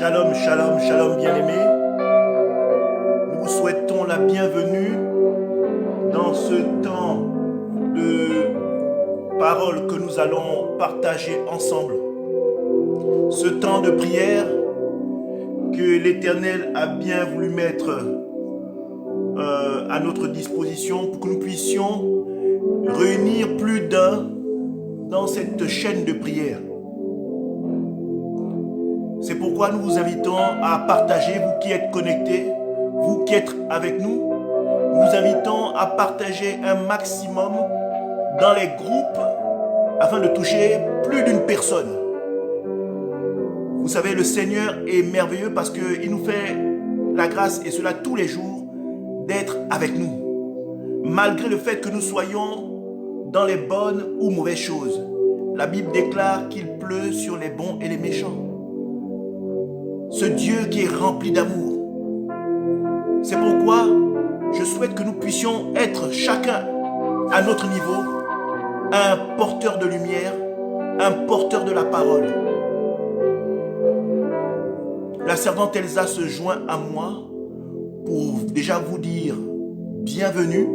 Shalom, shalom, shalom bien-aimés. Nous vous souhaitons la bienvenue dans ce temps de parole que nous allons partager ensemble. Ce temps de prière que l'Éternel a bien voulu mettre à notre disposition pour que nous puissions réunir plus d'un dans cette chaîne de prière. C'est pourquoi nous vous invitons à partager, vous qui êtes connectés, vous qui êtes avec nous, nous vous invitons à partager un maximum dans les groupes afin de toucher plus d'une personne. Vous savez, le Seigneur est merveilleux parce qu'il nous fait la grâce, et cela tous les jours, d'être avec nous. Malgré le fait que nous soyons dans les bonnes ou mauvaises choses, la Bible déclare qu'il pleut sur les bons et les méchants. Ce Dieu qui est rempli d'amour. C'est pourquoi je souhaite que nous puissions être chacun à notre niveau un porteur de lumière, un porteur de la parole. La servante Elsa se joint à moi pour déjà vous dire bienvenue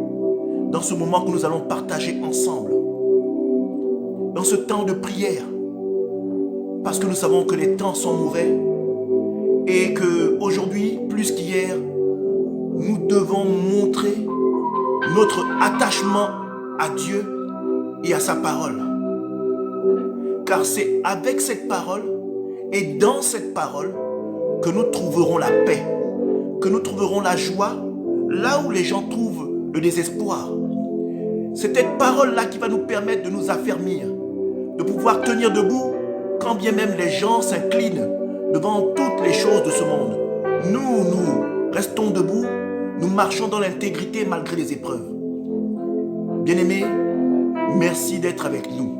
dans ce moment que nous allons partager ensemble. Dans ce temps de prière. Parce que nous savons que les temps sont mauvais. Et qu'aujourd'hui, plus qu'hier, nous devons montrer notre attachement à Dieu et à sa parole. Car c'est avec cette parole et dans cette parole que nous trouverons la paix, que nous trouverons la joie là où les gens trouvent le désespoir. C'est cette parole-là qui va nous permettre de nous affermir, de pouvoir tenir debout quand bien même les gens s'inclinent devant toutes les choses de ce monde. Nous restons debout, nous marchons dans l'intégrité malgré les épreuves. Bien-aimés, merci d'être avec nous.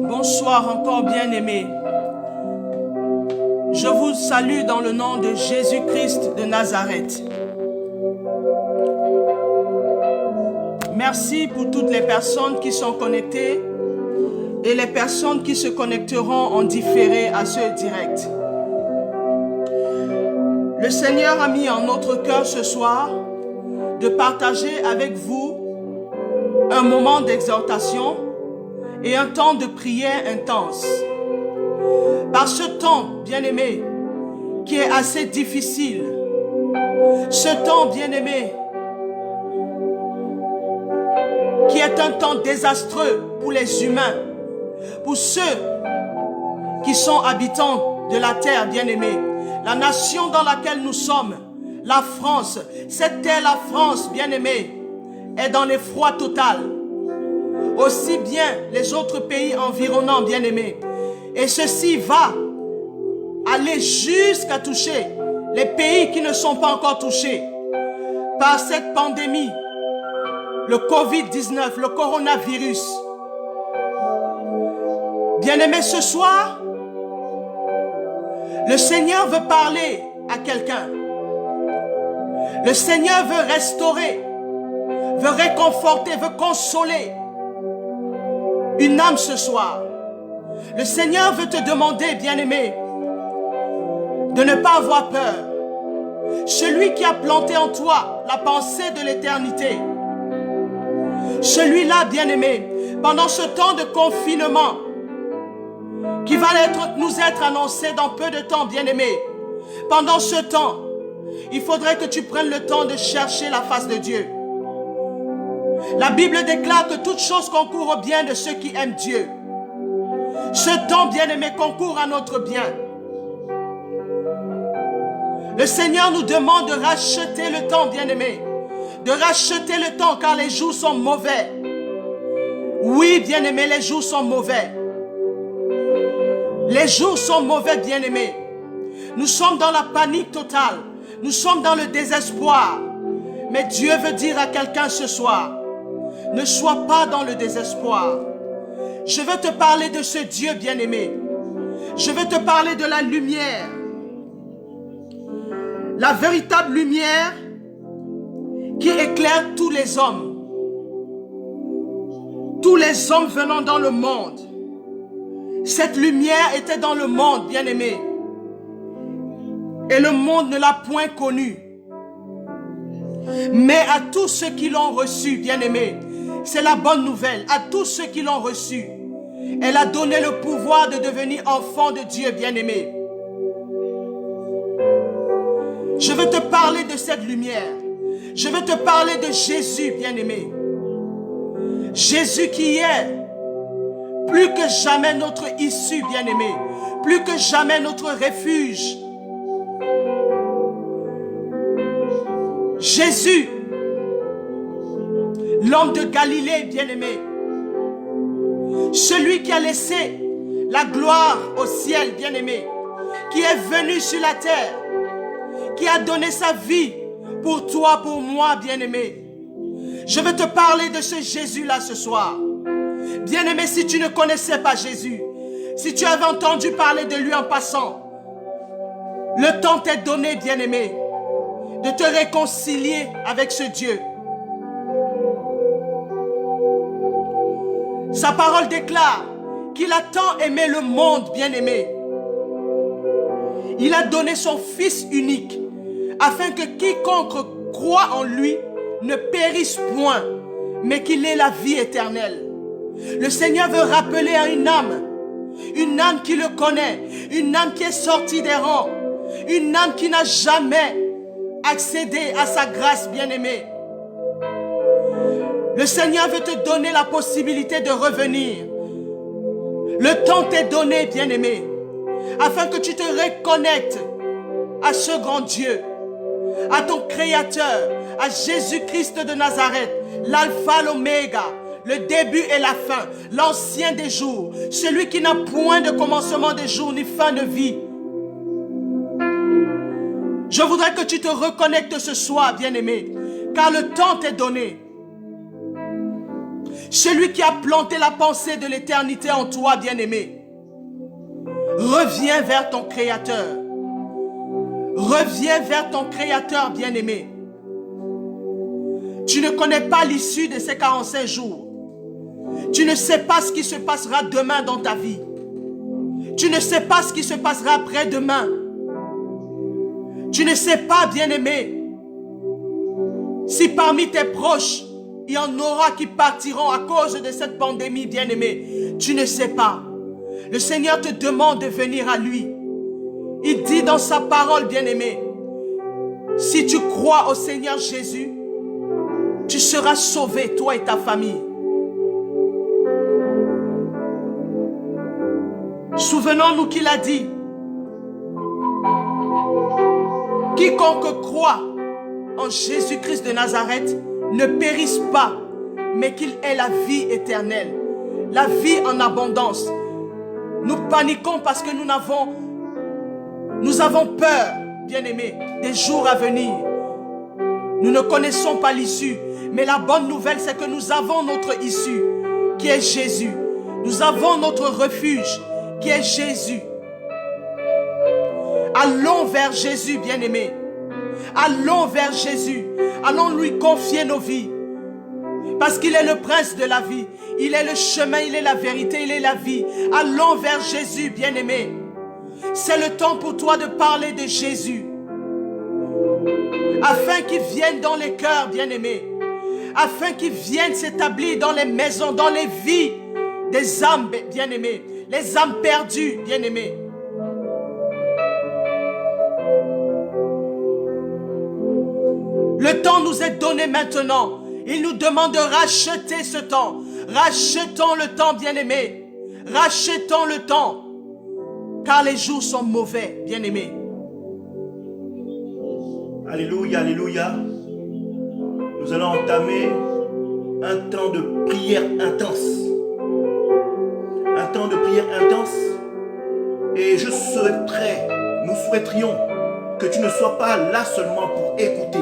Bonsoir encore bien-aimés. Je vous salue dans le nom de Jésus-Christ de Nazareth. Merci pour toutes les personnes qui sont connectées et les personnes qui se connecteront en différé à ce direct. Le Seigneur a mis en notre cœur ce soir de partager avec vous un moment d'exhortation et un temps de prière intense. Par ce temps, bien-aimé, qui est assez difficile, ce temps, bien-aimé, qui est un temps désastreux pour les humains, pour ceux qui sont habitants de la terre, bien-aimé, la nation dans laquelle nous sommes, la France, cette terre, la France, bien-aimé, est dans l'effroi total. Aussi bien les autres pays environnants, bien-aimés. Et ceci va aller jusqu'à toucher les pays qui ne sont pas encore touchés par cette pandémie, le Covid-19, le coronavirus. Bien-aimés, ce soir, le Seigneur veut parler à quelqu'un. Le Seigneur veut restaurer, veut réconforter, veut consoler une âme ce soir. Le Seigneur veut te demander, bien-aimé, de ne pas avoir peur. Celui qui a planté en toi la pensée de l'éternité, celui-là, bien-aimé, pendant ce temps de confinement qui va nous être annoncé dans peu de temps, bien-aimé, pendant ce temps, il faudrait que tu prennes le temps de chercher la face de Dieu. La Bible déclare que toute chose concourt au bien de ceux qui aiment Dieu. Ce temps, bien-aimé, concourt à notre bien. Le Seigneur nous demande de racheter le temps, bien-aimé. De racheter le temps car les jours sont mauvais. Oui, bien-aimé, les jours sont mauvais. Les jours sont mauvais, bien-aimé. Nous sommes dans la panique totale. Nous sommes dans le désespoir. Mais Dieu veut dire à quelqu'un ce soir, ne sois pas dans le désespoir. Je veux te parler de ce Dieu bien-aimé. Je veux te parler de la lumière. La véritable lumière qui éclaire tous les hommes venant dans le monde. Cette lumière était dans le monde, bien-aimé. Et le monde ne l'a point connue. Mais à tous ceux qui l'ont reçu, bien-aimé, c'est la bonne nouvelle. À tous ceux qui l'ont reçu, elle a donné le pouvoir de devenir enfant de Dieu, bien-aimé. Je veux te parler de cette lumière. Je veux te parler de Jésus, bien-aimé. Jésus qui est plus que jamais notre issue, bien-aimé. Plus que jamais notre refuge. Jésus, l'homme de Galilée, bien-aimé. Celui qui a laissé la gloire au ciel, bien-aimé. Qui est venu sur la terre. Qui a donné sa vie pour toi, pour moi, bien-aimé. Je veux te parler de ce Jésus-là ce soir. Bien-aimé, si tu ne connaissais pas Jésus, si tu avais entendu parler de lui en passant, le temps t'est donné, bien-aimé, de te réconcilier avec ce Dieu. Sa parole déclare qu'il a tant aimé le monde, bien-aimé. Il a donné son Fils unique afin que quiconque croit en lui ne périsse point, mais qu'il ait la vie éternelle. Le Seigneur veut rappeler à une âme qui le connaît, une âme qui est sortie des rangs, une âme qui n'a jamais accédé à sa grâce, bien-aimée. Le Seigneur veut te donner la possibilité de revenir. Le temps t'est donné, bien-aimé, afin que tu te reconnectes à ce grand Dieu, à ton Créateur, à Jésus-Christ de Nazareth, l'alpha, l'oméga, le début et la fin, l'ancien des jours, celui qui n'a point de commencement de jour ni fin de vie. Je voudrais que tu te reconnectes ce soir, bien-aimé, car le temps t'est donné. Celui qui a planté la pensée de l'éternité en toi, bien-aimé, reviens vers ton Créateur. Reviens vers ton Créateur, bien-aimé. Tu ne connais pas l'issue de ces 45 jours. Tu ne sais pas ce qui se passera demain dans ta vie. Tu ne sais pas ce qui se passera après-demain. Tu ne sais pas, bien-aimé, si parmi tes proches, il y en aura qui partiront à cause de cette pandémie, bien-aimé. Tu ne sais pas. Le Seigneur te demande de venir à lui. Il dit dans sa parole, bien-aimé, si tu crois au Seigneur Jésus, tu seras sauvé, toi et ta famille. Souvenons-nous qu'il a dit, quiconque croit en Jésus-Christ de Nazareth ne périsse pas, mais qu'il ait la vie éternelle, la vie en abondance. Nous paniquons parce que nous avons peur, bien-aimés, des jours à venir. Nous ne connaissons pas l'issue, mais la bonne nouvelle, c'est que nous avons notre issue, qui est Jésus. Nous avons notre refuge, qui est Jésus. Allons vers Jésus, bien-aimés. Allons vers Jésus. Allons lui confier nos vies. Parce qu'il est le prince de la vie. Il est le chemin, il est la vérité, il est la vie. Allons vers Jésus, bien-aimés. C'est le temps pour toi de parler de Jésus. Afin qu'il vienne dans les cœurs, bien-aimés. Afin qu'il vienne s'établir dans les maisons, dans les vies des âmes, bien-aimées. Les âmes perdues, bien-aimées. Le temps nous est donné maintenant. Il nous demande de racheter ce temps. Rachetons le temps, bien-aimés. Rachetons le temps. Car les jours sont mauvais, bien-aimés. Alléluia, alléluia. Nous allons entamer un temps de prière intense. Un temps de prière intense. Et je souhaiterais, nous souhaiterions que tu ne sois pas là seulement pour écouter,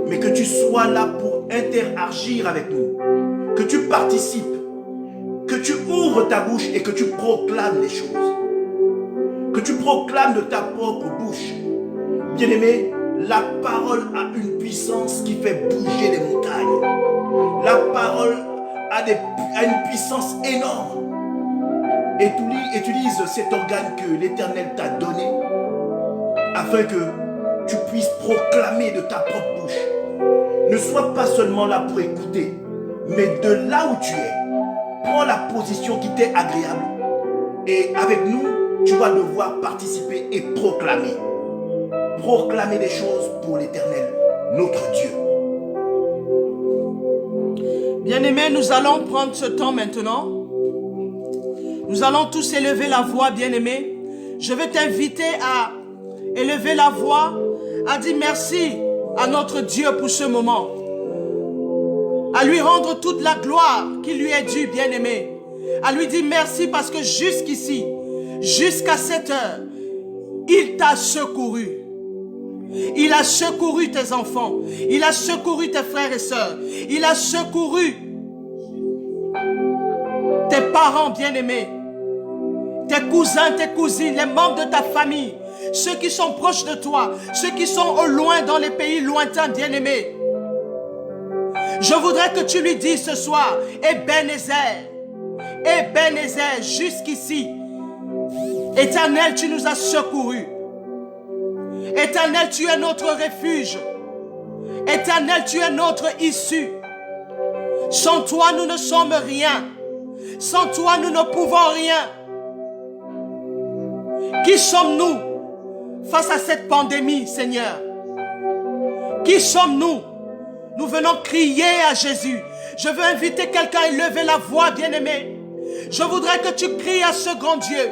mais que tu sois là pour interagir avec nous. Que tu participes, que tu ouvres ta bouche et que tu proclames les choses. Que tu proclames de ta propre bouche. Bien-aimé, la parole a une puissance qui fait bouger les montagnes. La parole a une puissance énorme. Et utilise cet organe que l'Éternel t'a donné afin que tu puisses proclamer de ta propre bouche. Ne sois pas seulement là pour écouter, mais de là où tu es, prends la position qui t'est agréable. Et avec nous, tu vas devoir participer et proclamer. Proclamer des choses pour l'Éternel, notre Dieu. Bien-aimés, nous allons prendre ce temps maintenant. Nous allons tous élever la voix, bien-aimés. Je vais t'inviter à élever la voix, à dire merci à notre Dieu pour ce moment. À lui rendre toute la gloire qui lui est due, bien-aimé. À lui dire merci parce que jusqu'ici, jusqu'à cette heure, il t'a secouru. Il a secouru tes enfants. Il a secouru tes frères et sœurs. Il a secouru tes parents bien-aimés, tes cousins, tes cousines, les membres de ta famille, ceux qui sont proches de toi, ceux qui sont au loin dans les pays lointains bien-aimés. Je voudrais que tu lui dises ce soir, Ebenezer, Ebenezer, jusqu'ici, Éternel, tu nous as secourus. Éternel, tu es notre refuge. Éternel, tu es notre issue. Sans toi, nous ne sommes rien. Sans toi, nous ne pouvons rien. Qui sommes-nous face à cette pandémie, Seigneur? Qui sommes-nous? Nous venons crier à Jésus. Je veux inviter quelqu'un à lever la voix, bien-aimé. Je voudrais que tu cries à ce grand Dieu.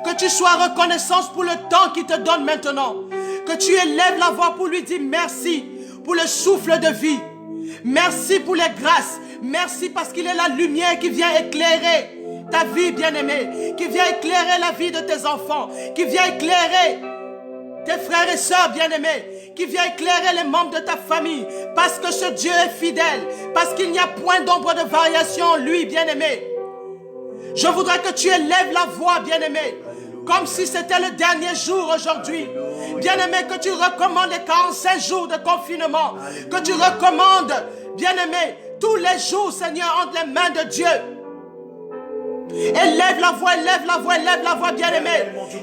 Que tu sois reconnaissant pour le temps qu'il te donne maintenant. Que tu élèves la voix pour lui dire merci pour le souffle de vie. Merci pour les grâces. Merci parce qu'il est la lumière qui vient éclairer ta vie, bien-aimée. Qui vient éclairer la vie de tes enfants. Qui vient éclairer tes frères et sœurs, bien-aimés. Qui vient éclairer les membres de ta famille. Parce que ce Dieu est fidèle. Parce qu'il n'y a point d'ombre de variation en lui, bien-aimé. Je voudrais que tu élèves la voix, bien-aimé. Comme si c'était le dernier jour aujourd'hui. Bien-aimé, que tu recommandes les 45 jours de confinement. Que tu recommandes, bien-aimé, tous les jours, Seigneur, entre les mains de Dieu. Élève la voix, élève la voix, élève la voix, bien-aimé.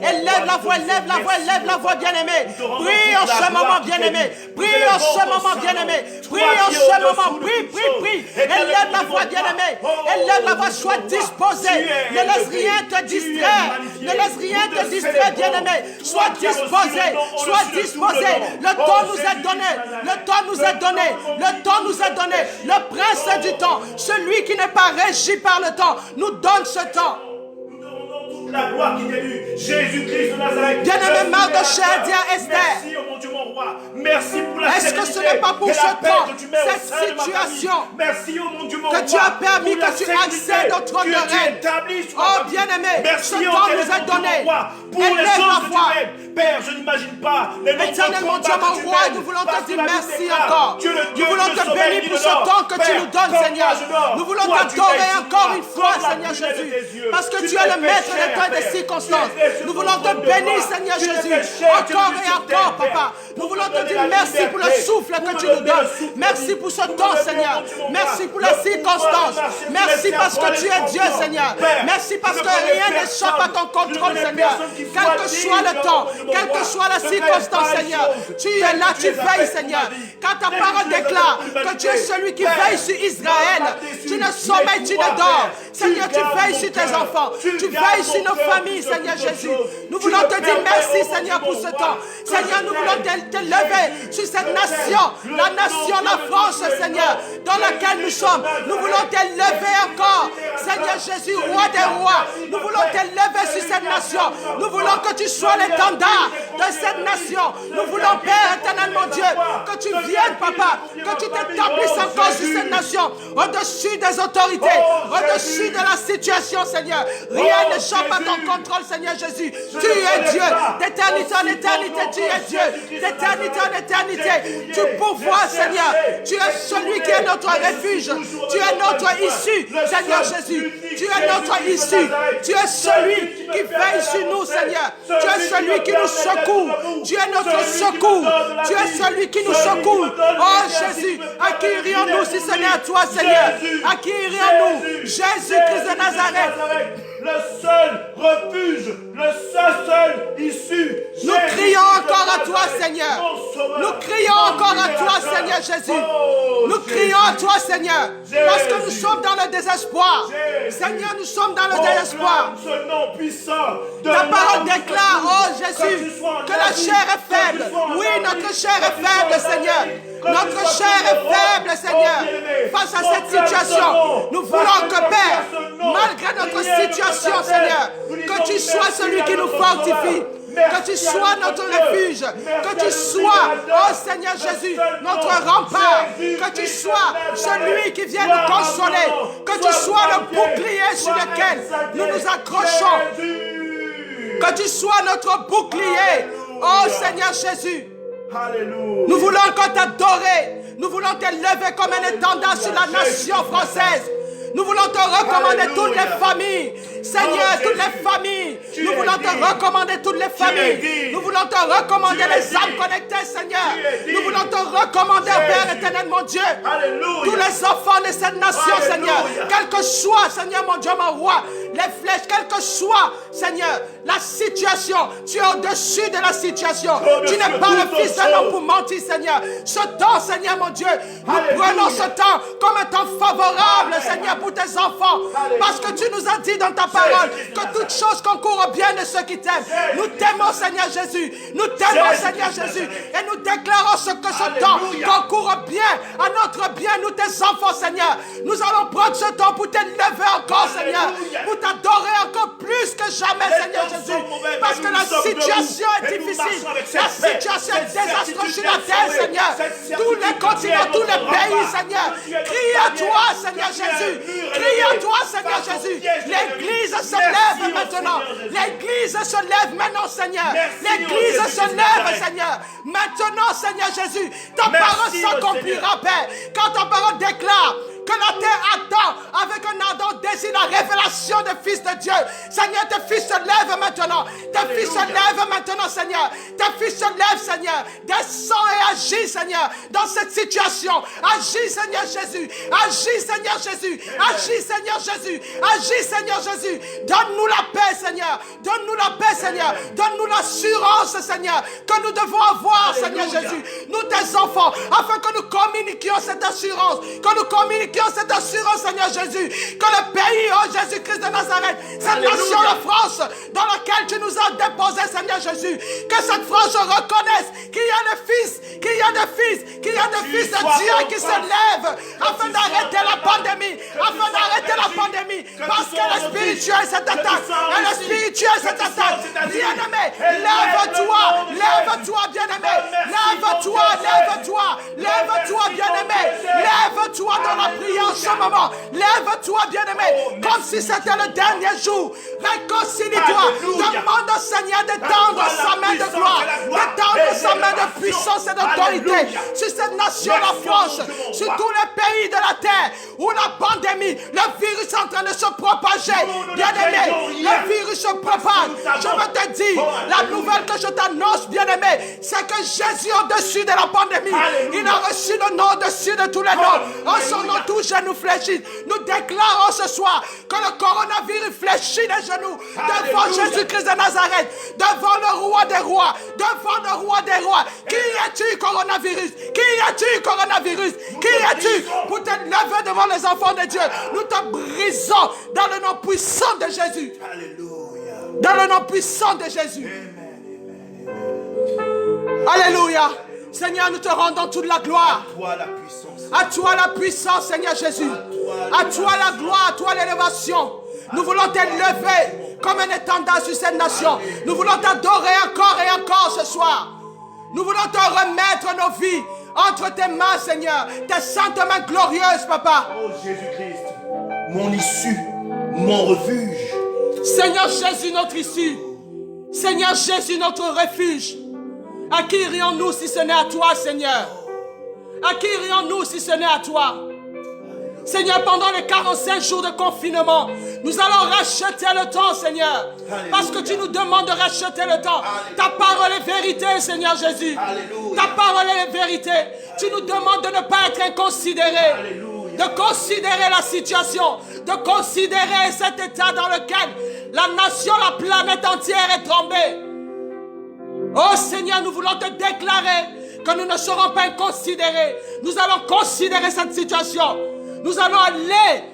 Élève la voix, élève la voix, élève la voix, bien-aimé. Prie en ce moment, bien-aimé. Prie en ce moment, bien-aimé. Prie en ce moment, prie, prie, prie. Élève la voix, bien-aimé. Élève la voix, sois disposé. Ne laisse rien te distraire. Ne laisse rien te distraire, bien-aimé. Sois disposé, sois disposé. Le temps nous est donné. Le temps nous est donné. Le temps nous est donné. Le prince du temps, celui qui n'est pas régi par le temps, nous donne ce temps. Nous demandons toute la gloire qui t'est due. Jésus-Christ de Nazareth. Bien-aimé Mardochée dit à Esther. Merci, oh mon Dieu, mon roi. Merci pour la Est-ce que ce n'est pas pour ce temps, cette situation, merci, oh mon Dieu, mon que roi, tu as permis pour la que tu sécurité accèdes au trône de reine? Oh bien-aimé, ce temps nous est donné. pour les Élève choses la que tu voix. fais. Père, je n'imagine pas les nombreux Éternel mon Dieu, combats mon que tu roi, mènes. nous voulons Parce te dire que la vie merci déclare, encore. Dieu le Dieu Nous voulons qui te sauve bénir et pour qui ce dort. temps que tu Père, nous donnes, comme Seigneur. moi je dors, Nous voulons toi, tu t'adorer veilles sur encore moi, une fois, comme la Seigneur lumière de Jésus. tes yeux. Parce que Tu tu es t'es le fait maître des chair, temps et des Père. circonstances. Tu t'es fait sur Nous ton voulons te trône de bénir, gloire. Seigneur Tu t'es Jésus. fait chair, tu es Encore venu et sur encore, terre, Père, Papa. pour Nous voulons nous te donner dire la merci pour le liberté, souffle pour que nous tu nous donner le donnes. souffle de Merci vie, pour ce pour temps, nous donner, Seigneur. mon Dieu, mon Merci roi, pour les le pouvoir de circonstances. marcher sur Merci les parce que serpents, tu les es Dieu, scorpions. Seigneur. Père, Merci parce je que connais rien n'échappe à ton contrôle, je connais Seigneur. personne qui Quel que soit soit le digne, temps, mon Dieu, mon quelle que roi, soit la de circonstance, faire Seigneur, pareille tu chose. es là, Tu tu les as veilles, fait pour Seigneur. ma vie. Quand ta Telle parole que tu les as déclare fait pour que tu es l'humanité. celui qui Père, veille sur Israël, ne m'as pas tu ne déçu. sommeilles, tu Mais ne toi, dors. Père, Seigneur, tu gardes veilles mon sur tes cœur. enfants, Tu tu gardes veilles sur mon nos cœur familles, plus que Seigneur toute autre Jésus. chose. Nous Tu voulons me te dire permets, merci, oh mon Seigneur, Dieu, pour mon ce roi, temps. que Seigneur, je nous voulons t'aime. te lever sur cette nation, la nation, la France, Seigneur, dans laquelle nous sommes. Nous voulons te lever encore, Seigneur Jésus, roi des rois. Nous voulons te lever sur cette nation. Nous voulons que tu sois l'étendard de cette nation. Nous voulons, Père éternel, mon Dieu, que tu viennes, Papa, que tu t'établisses encore sur cette nation, au-dessus des autorités, au-dessus de la situation, Seigneur. Rien n'échappe à ton contrôle, Seigneur Jésus. Tu es Dieu, d'éternité en éternité, tu es Dieu, d'éternité en éternité. Tu pourvois, Seigneur. Tu es celui qui est notre refuge. Tu es notre issue, Seigneur Jésus. Tu es notre issue. Tu es celui qui qui veille sur nous, Seigneur. Tu es celui qui nous secoue. Tu es notre secours. Tu es celui qui nous secoue. Oh Jésus, à qui irions-nous si ce n'est à toi, Seigneur? À qui irions-nous? Jésus-Christ de Nazareth. Le seul refuge, le seul issue. Nous crions encore à toi, Seigneur. Nous crions encore à toi, Seigneur Jésus. Nous crions à toi, Seigneur, parce que nous sommes dans le désespoir. Seigneur, nous sommes dans le désespoir. Ta parole déclare, oh Jésus, que la chair est faible. Oui, notre chair est faible, Seigneur. Notre chair est faible, Seigneur. Face à cette situation, nous voulons que, Père, malgré notre situation, Seigneur, que tu sois celui qui nous fortifie. Que tu sois notre refuge, que tu sois, oh Seigneur Jésus, notre rempart, que tu sois celui qui vient nous consoler, que tu sois le bouclier sur lequel nous nous accrochons, que tu sois notre bouclier, oh Seigneur Jésus. Nous voulons encore t'adorer, nous voulons t'élever comme un étendard sur la nation française. Nous voulons te recommander toutes les familles. Seigneur, toutes les familles. Nous voulons te recommander toutes les familles. Nous voulons te recommander les âmes connectées, Seigneur. Nous voulons te recommander, Père éternel, mon Dieu. Tous les enfants de cette nation, Seigneur. Quel que soit, Seigneur, mon Dieu, mon roi, les flèches, quel que soit, Seigneur, la situation. Tu es au-dessus de la situation. Tu n'es pas le fils d'un homme pour mentir, Seigneur. Ce temps, Seigneur, mon Dieu, nous prenons ce temps comme un temps favorable, Seigneur, pour tes enfants, parce que tu nous as dit dans ta parole que toute chose concourt au bien de ceux qui t'aiment. Nous t'aimons, Seigneur Jésus. Nous t'aimons, Seigneur Jésus. Et nous déclarons ce temps concourt au bien, à notre bien, nous tes enfants, Seigneur. Nous allons prendre ce temps pour t'élever encore, Seigneur, pour t'adorer encore plus que jamais, Seigneur Jésus, parce que la situation est difficile, la situation est désastreuse sur la terre, Seigneur. Tous les continents, tous les pays, Seigneur, crie à toi, Seigneur Jésus. Crie à toi, Seigneur Jésus. L'église se lève maintenant. L'église se lève maintenant, Seigneur. L'église se lève, Seigneur. Maintenant, Seigneur Jésus, ta parole s'accomplira, Père. Quand ta parole déclare que la terre attend avec un ardent désir la révélation des fils de Dieu. Seigneur, tes fils se lèvent maintenant. Tes fils se lèvent maintenant, Seigneur. Tes fils se lèvent, Seigneur. Descends et agis, Seigneur, dans cette situation. Agis, Seigneur Jésus. Agis, Seigneur Jésus. Agis, Seigneur Jésus. Agis, Seigneur Jésus. Donne-nous la paix, Seigneur. Donne-nous la paix, Seigneur. Donne-nous l'assurance, Seigneur, que nous devons avoir, Seigneur Jésus. Nous, tes enfants, afin que nous communiquions cette assurance. Que nous communiquions cette assurance, Seigneur Jésus, que le pays, oh Jésus-Christ de Nazareth, cette nation, la France, dans laquelle tu nous as déposé, Seigneur Jésus, que cette France reconnaisse qu'il y a des fils, qu'il y a des fils, qu'il y a des fils de Dieu qui se lèvent afin d'arrêter la pandémie, parce que le spirituel s'est attaqué, et le spirituel s'est attaqué. Bien-aimé, lève-toi, bien-aimé, lève-toi, bien-aimé, lève-toi dans la prière en ce moment. Lève-toi, bien-aimé, comme si c'était le dernier jour. Réconcilie-toi. Demande au Seigneur d'étendre sa main de gloire, d'étendre sa main de puissance et d'autorité sur cette nation, la France, sur tous les pays de la terre où la pandémie, le virus est en train de se propager. Bien-aimé, le virus se propage. Je veux te dire, la nouvelle que je t'annonce, bien-aimé, c'est que Jésus au-dessus de la pandémie, il a reçu le nom au-dessus de tous les noms. En son nom, tous genoux fléchissent. Nous déclarons ce soir que le coronavirus fléchit les genoux devant Jésus-Christ de Nazareth, devant le roi des rois, devant le roi des rois. Qui es-tu, coronavirus? Qui es-tu, coronavirus? Qui es-tu pour te lever devant les enfants de Dieu? Nous te brisons dans le nom puissant de Jésus. Dans le nom puissant de Jésus. Alléluia. Seigneur, nous te rendons toute la gloire. À toi la puissance, Seigneur Jésus. À toi la gloire, à toi l'élévation. Nous voulons t'élever comme un étendard sur cette nation. Nous voulons t'adorer encore et encore ce soir. Nous voulons te remettre nos vies entre tes mains, Seigneur. Tes saintes mains glorieuses, Papa. Oh Jésus-Christ, mon issue, mon refuge. Seigneur Jésus, notre issue. Seigneur Jésus, notre refuge. À qui irions-nous si ce n'est à toi, Seigneur? À qui irions-nous si ce n'est à toi? Seigneur, pendant les 45 jours de confinement, nous allons racheter le temps, Seigneur. Alléluia. Parce que tu nous demandes de racheter le temps. Alléluia. Ta parole est vérité, Seigneur Jésus. Alléluia. Ta parole est vérité. Tu nous demandes de ne pas être inconsidéré. Alléluia. De considérer la situation. De considérer cet état dans lequel la nation, la planète entière est tombée. Oh Seigneur, nous voulons te déclarer que nous ne serons pas inconsidérés. Nous allons considérer cette situation. Nous allons aller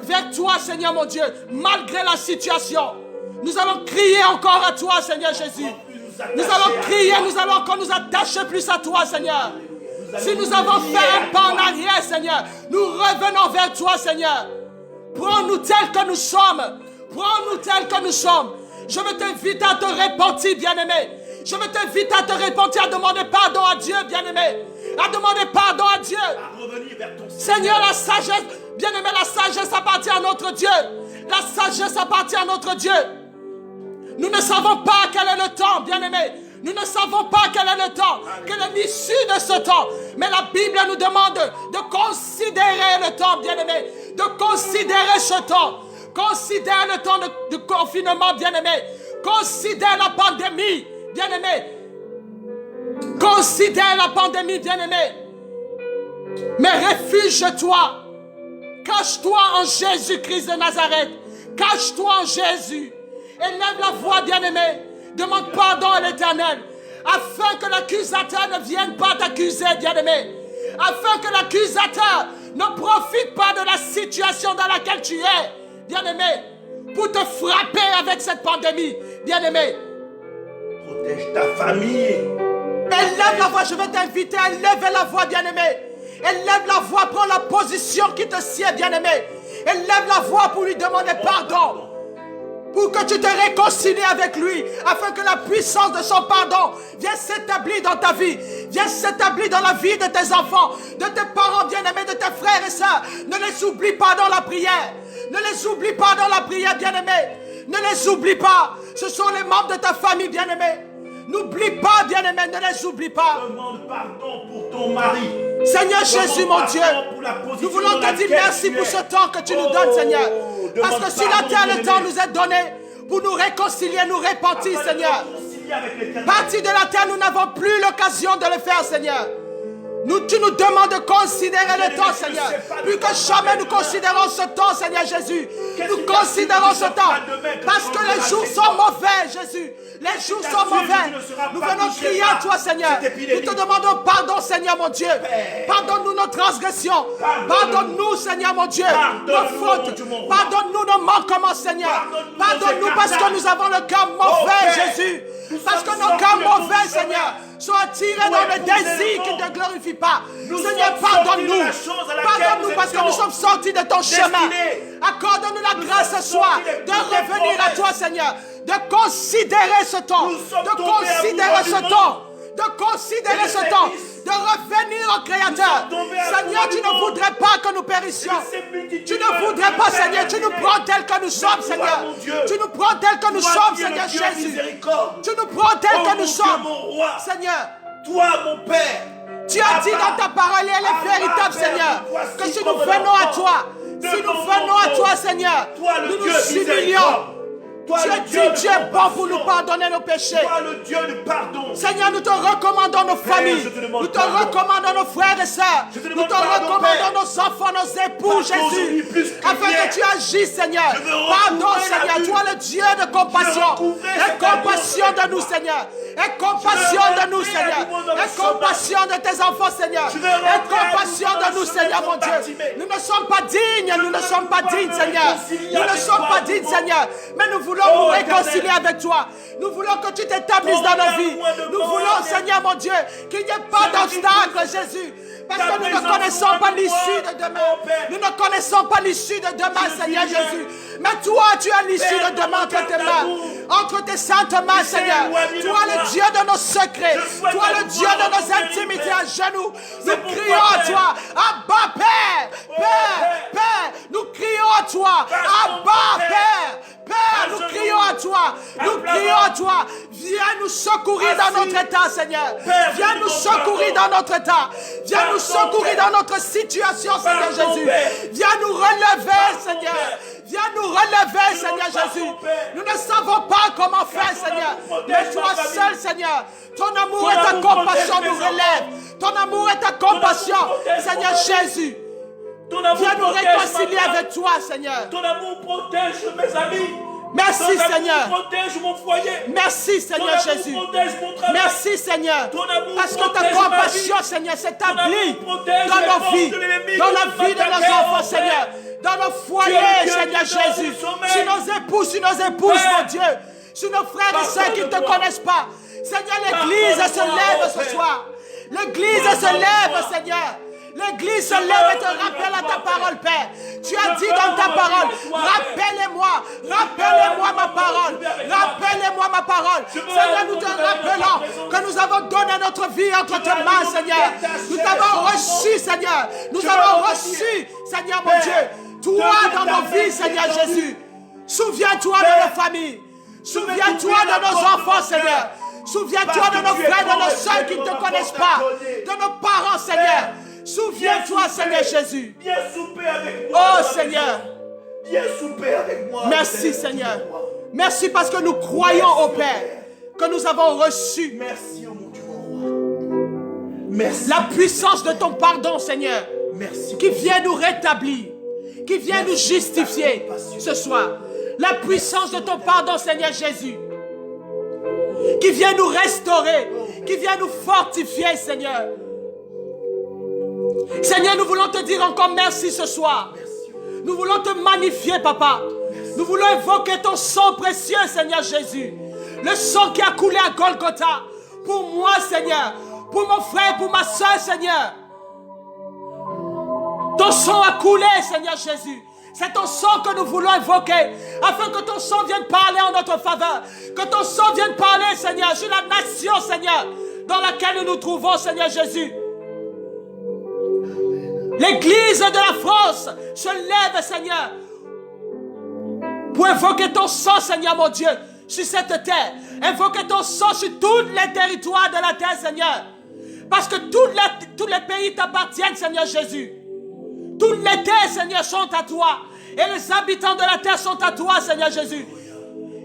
vers toi, Seigneur mon Dieu, malgré la situation. Nous allons crier encore à toi, Seigneur Jésus. Nous allons crier, nous allons encore nous attacher plus à toi, Seigneur. Si nous avons fait un pas en arrière, Seigneur, nous revenons vers toi, Seigneur. Prends-nous tels que nous sommes. Prends-nous tels que nous sommes. Je veux t'inviter à te repentir, bien-aimé. Je veux t'inviter à te repentir, à demander pardon à Dieu, bien-aimé. À demander pardon à Dieu. À revenir vers ton Seigneur, la sagesse, bien-aimé, la sagesse appartient à notre Dieu. La sagesse appartient à notre Dieu. Nous ne savons pas quel est le temps, bien-aimé. Nous ne savons pas quel est le temps, quelle est l'issue de ce temps. Mais la Bible nous demande de considérer le temps, bien-aimé. De considérer ce temps. Considère le temps de confinement, bien-aimé. Considère la pandémie, bien-aimé. Considère la pandémie, bien-aimé. Mais réfugie-toi. Cache-toi en Jésus-Christ de Nazareth. Cache-toi en Jésus. Élève la voix, bien-aimé. Demande pardon à l'Éternel. Afin que l'accusateur ne vienne pas t'accuser, bien-aimé. Afin que l'accusateur ne profite pas de la situation dans laquelle tu es, bien-aimé, pour te frapper avec cette pandémie, bien-aimé. Protège ta famille. Élève la voix, je vais t'inviter à élever la voix, bien-aimé. Élève la voix, prends la position qui te sied, bien-aimé. Élève la voix pour lui demander pardon. Pour que tu te réconcilies avec lui, afin que la puissance de son pardon vienne s'établir dans ta vie, vienne s'établir dans la vie de tes enfants, de tes parents bien-aimés, de tes frères et sœurs. Ne les oublie pas dans la prière. Ne les oublie pas dans la prière, bien-aimés. Ne les oublie pas. Ce sont les membres de ta famille, bien-aimés. N'oublie pas, bien-aimés, ne les oublie pas. Demande pardon pour ton mari. Seigneur Jésus, mon Dieu, nous voulons te dire merci pour ce temps que tu nous donnes, Seigneur. Parce que sur la terre, le temps nous est donné pour nous réconcilier, nous repentir, Seigneur. Parti de la terre, nous n'avons plus l'occasion de le faire, Seigneur. Tu nous demandes de considérer le temps, Seigneur. Plus que jamais, nous considérons ce temps, Seigneur Jésus. Nous considérons ce temps. Parce que les jours sont mauvais, Jésus. Les jours sont mauvais. Nous venons crier à toi, Seigneur. Nous te demandons pardon, Seigneur, mon Dieu. Pardonne-nous nos transgressions. Pardonne-nous, Seigneur, mon Dieu, nos fautes. Pardonne-nous nos manquements, Seigneur. Pardonne-nous parce que nous avons le cœur mauvais, Jésus. Parce que nos cœurs mauvais, Seigneur, sont attirés dans le désir qui ne te glorifie pas. Seigneur, pardonne-nous. Pardonne-nous parce que nous sommes sortis de ton chemin. Accorde-nous la grâce ce soir de revenir à toi, Seigneur. De considérer ce temps. De considérer ce temps. De considérer ce temps. De revenir au Créateur. Seigneur, tu ne voudrais pas que nous périssions. Tu ne voudrais pas, Seigneur. Tu nous prends tels que nous sommes, Seigneur. Tu nous prends tels que nous sommes, Seigneur Jésus. Tu nous prends tels que nous sommes, Seigneur. Toi, mon Père. Tu as dit dans ta parole, elle est véritable, Seigneur, que si nous venons à toi, si nous venons à toi, Seigneur, nous nous humilions. Tu as dit, tu es bon pour nous pardonner nos péchés. Toi, le Dieu de pardon. Seigneur, nous te recommandons nos familles. Nous te recommandons nos frères et sœurs. Nous te recommandons nos enfants, nos époux, Jésus. Afin que tu agisses, Seigneur. Pardon, Seigneur. Toi, le Dieu de compassion. Aie compassion de nous, Seigneur. Aie compassion de nous, Seigneur. Aie compassion de tes enfants, Seigneur. Aie compassion de nous, Seigneur, mon Dieu. Nous ne sommes pas dignes. Nous ne sommes pas dignes, Seigneur. Nous ne sommes pas dignes, Seigneur. Mais nous voulons nous réconcilier avec toi. Nous voulons que tu t'établisses dans nos vies. Nous voulons, Seigneur mon Dieu, qu'il n'y ait pas d'obstacle, Jésus. Parce que nous ne connaissons pas l'issue de demain. Nous ne connaissons pas l'issue de demain, Seigneur Jésus. Mais toi, tu as l'issue de demain entre tes mains. Entre tes saintes mains, Seigneur. Toi, le Dieu de nos secrets. Toi, le Dieu de nos intimités à genoux. Nous crions à toi. Abba, Père. Père, Père. Nous crions à toi. Abba, Père. Père, nous crions à toi. Nous crions à toi. Viens nous secourir dans notre état, Seigneur. Viens nous secourir dans notre état. Viens nous secourir dans notre situation, Seigneur Jésus. Viens nous relever, Seigneur. Viens nous relever, Seigneur Jésus. Nous ne savons pas comment faire, Seigneur. Mais toi seul, Seigneur. Ton amour et ta compassion nous relèvent. Ton amour et ta compassion, Seigneur Jésus. Viens nous réconcilier avec toi, Seigneur. Ton amour protège mes amis. Merci, Seigneur. Protège mon foyer. Merci, Seigneur Jésus. Merci, Seigneur. Parce que ta compassion, Seigneur, s'établit dans nos vies, dans la vie de nos enfants, Seigneur. Dans nos foyers, Seigneur Jésus. Sur nos épouses, mon Dieu. Sur nos frères et sœurs qui ne te connaissent pas. Seigneur, l'Église se lève ce soir. L'Église se lève, Seigneur. L'Église se lève et te rappelle à ta parole, Père. Tu as dit dans ta parole, rappelez-moi ma parole. Rappelez-moi ma parole. Seigneur, nous te rappelons que nous avons donné notre vie entre tes mains, Seigneur. Nous t'avons reçu, Seigneur. Nous avons reçu, Seigneur mon Dieu. Toi dans nos vies, Seigneur Jésus. Souviens-toi de nos familles. Souviens-toi de nos enfants, Seigneur. Souviens-toi de nos frères, de nos soeurs qui ne te connaissent pas. De nos parents, Seigneur. Souviens-toi, Seigneur Jésus. Viens souper avec moi. Oh, Seigneur. Viens souper avec moi. Merci, Seigneur. Merci parce que nous croyons au Père, que nous avons reçu. Merci, oh mon Dieu, mon roi. Merci. La puissance de ton pardon, Seigneur. Merci. Qui vient nous rétablir, qui vient nous justifier ce soir. La puissance de ton pardon, Seigneur Jésus. Qui vient nous restaurer, qui vient nous fortifier, Seigneur. Seigneur, nous voulons te dire encore merci ce soir. Nous voulons te magnifier, Papa. Nous voulons évoquer ton sang précieux, Seigneur Jésus. Le sang qui a coulé à Golgotha. Pour moi, Seigneur. Pour mon frère, pour ma soeur, Seigneur. Ton sang a coulé, Seigneur Jésus. C'est ton sang que nous voulons évoquer, afin que ton sang vienne parler en notre faveur. Que ton sang vienne parler, Seigneur, sur la nation, Seigneur, dans laquelle nous nous trouvons, Seigneur Jésus. L'Église de la France se lève, Seigneur, pour évoquer ton sang, Seigneur mon Dieu, sur cette terre. Évoquer ton sang sur tous les territoires de la terre, Seigneur. Parce que tous les pays t'appartiennent, Seigneur Jésus. Toutes les terres, Seigneur, sont à toi. Et les habitants de la terre sont à toi, Seigneur Jésus.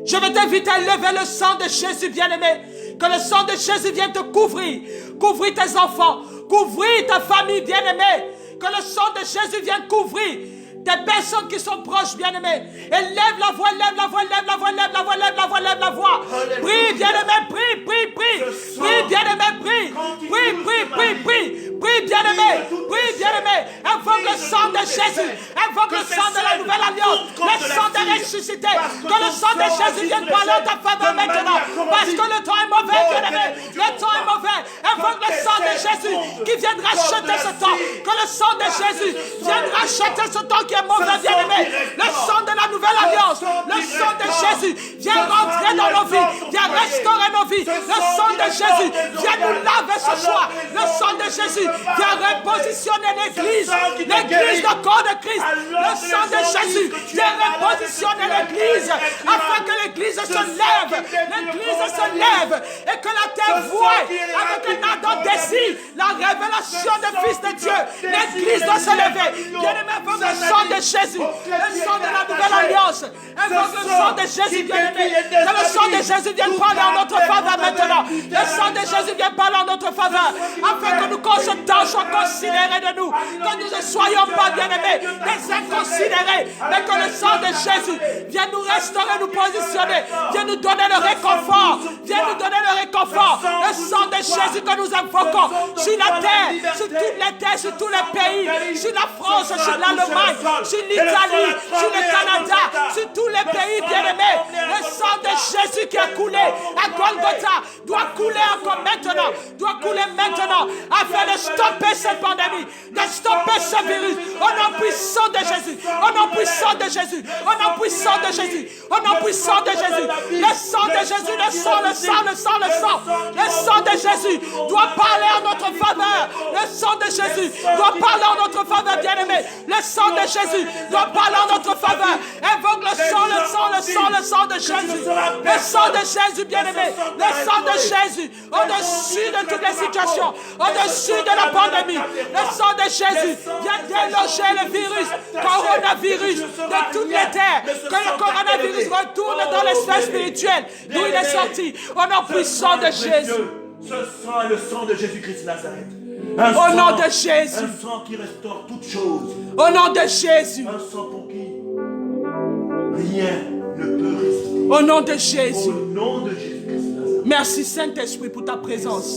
Je vais t'inviter à lever le sang de Jésus, bien-aimé. Que le sang de Jésus vienne te couvrir. Couvrir tes enfants. Couvrir ta famille, bien-aimée. Que le sang de Jésus vienne couvrir des personnes qui sont proches, bien-aimés. Et lève la voix, lève la voix, lève la voix, lève la voix, lève la voix, lève la voix. Prie, bien-aimé, prie, prie, prie. Prie, bien-aimé, prie. Prie, prie, prie, prie. Prie, bien-aimé. Prie, bien-aimé. Invoque le sang de Jésus. Invoque le sang de la nouvelle alliance. Le sang de ressuscité. Que le sang de Jésus vienne parler en ta faveur maintenant. Parce que le temps est mauvais, bien-aimé. Le temps est mauvais. Invoque le sang de Jésus qui vienne racheter ce temps. Que le sang de Jésus vienne racheter ce temps qui est mauvais, bien-aimé. Le sang de la nouvelle alliance, le sang de Jésus vient rentrer dans nos vies, vient restaurer nos vies. Le sang de Jésus vient nous laver ce soir. Le sang de Jésus vient repositionner l'Église, l'Église, le corps de Christ. Le sang de Jésus vient repositionner l'Église afin que l'Église se lève, l'Église se lève et que la terre voie avec un ardent désir la révélation des fils de Dieu. L'Église doit se lever. Bien-aimé, invoque le sang de Jésus, le sang de la nouvelle alliance. Invoque le sang de Jésus, bien-aimé. Que le sang de Jésus vienne parler en notre faveur maintenant. Le sang de Jésus vienne parler en notre faveur afin que nous, quand ce temps soit considéré de nous, que nous ne soyons pas, bien-aimés, des inconsidérés, mais que le sang de Jésus vienne nous restaurer, nous positionner, vienne nous donner le réconfort, vienne nous donner le réconfort. Le sang de Jésus que nous invoquons sur la terre, sur toutes les terres, sur tous les pays, sur la France, sur l'Allemagne, sur l'Italie, sur le Canada, sur tous les pays, bien-aimés. Le sang de Jésus qui a coulé à Golgotha doit couler encore maintenant, doit couler maintenant, afin de stopper cette pandémie, de stopper ce virus. Au nom puissant de Jésus, au nom puissant de Jésus, au nom puissant de Jésus, au nom puissant de Jésus. Le sang de Jésus, le sang, le sang, le sang, le sang. Le sang de Jésus doit parler en notre faveur. Le sang de Jésus doit parler en notre faveur, bien-aimé. Le sang de Jésus doit parler en notre faveur. Invoque le sang, le sang, le sang, le sang de Jésus. Jésus, le sang de Jésus, bien-aimé, le sang de Jésus, au-dessus de toutes les situations, au-dessus de la pandémie, le sang de Jésus vient déloger le virus, coronavirus de toutes les terres, que le coronavirus retourne dans les sphères spirituelles d'où il est sorti, au nom puissant de Jésus. Ce sang est le sang de Jésus-Christ de Nazareth. Au nom de Jésus. Un sang qui restaure toutes choses. Au nom de Jésus. Un sang pour qui rien ne peut résister. Au nom de Jésus. Au nom de Jésus-Christ de Nazareth. Merci Saint-Esprit pour ta présence.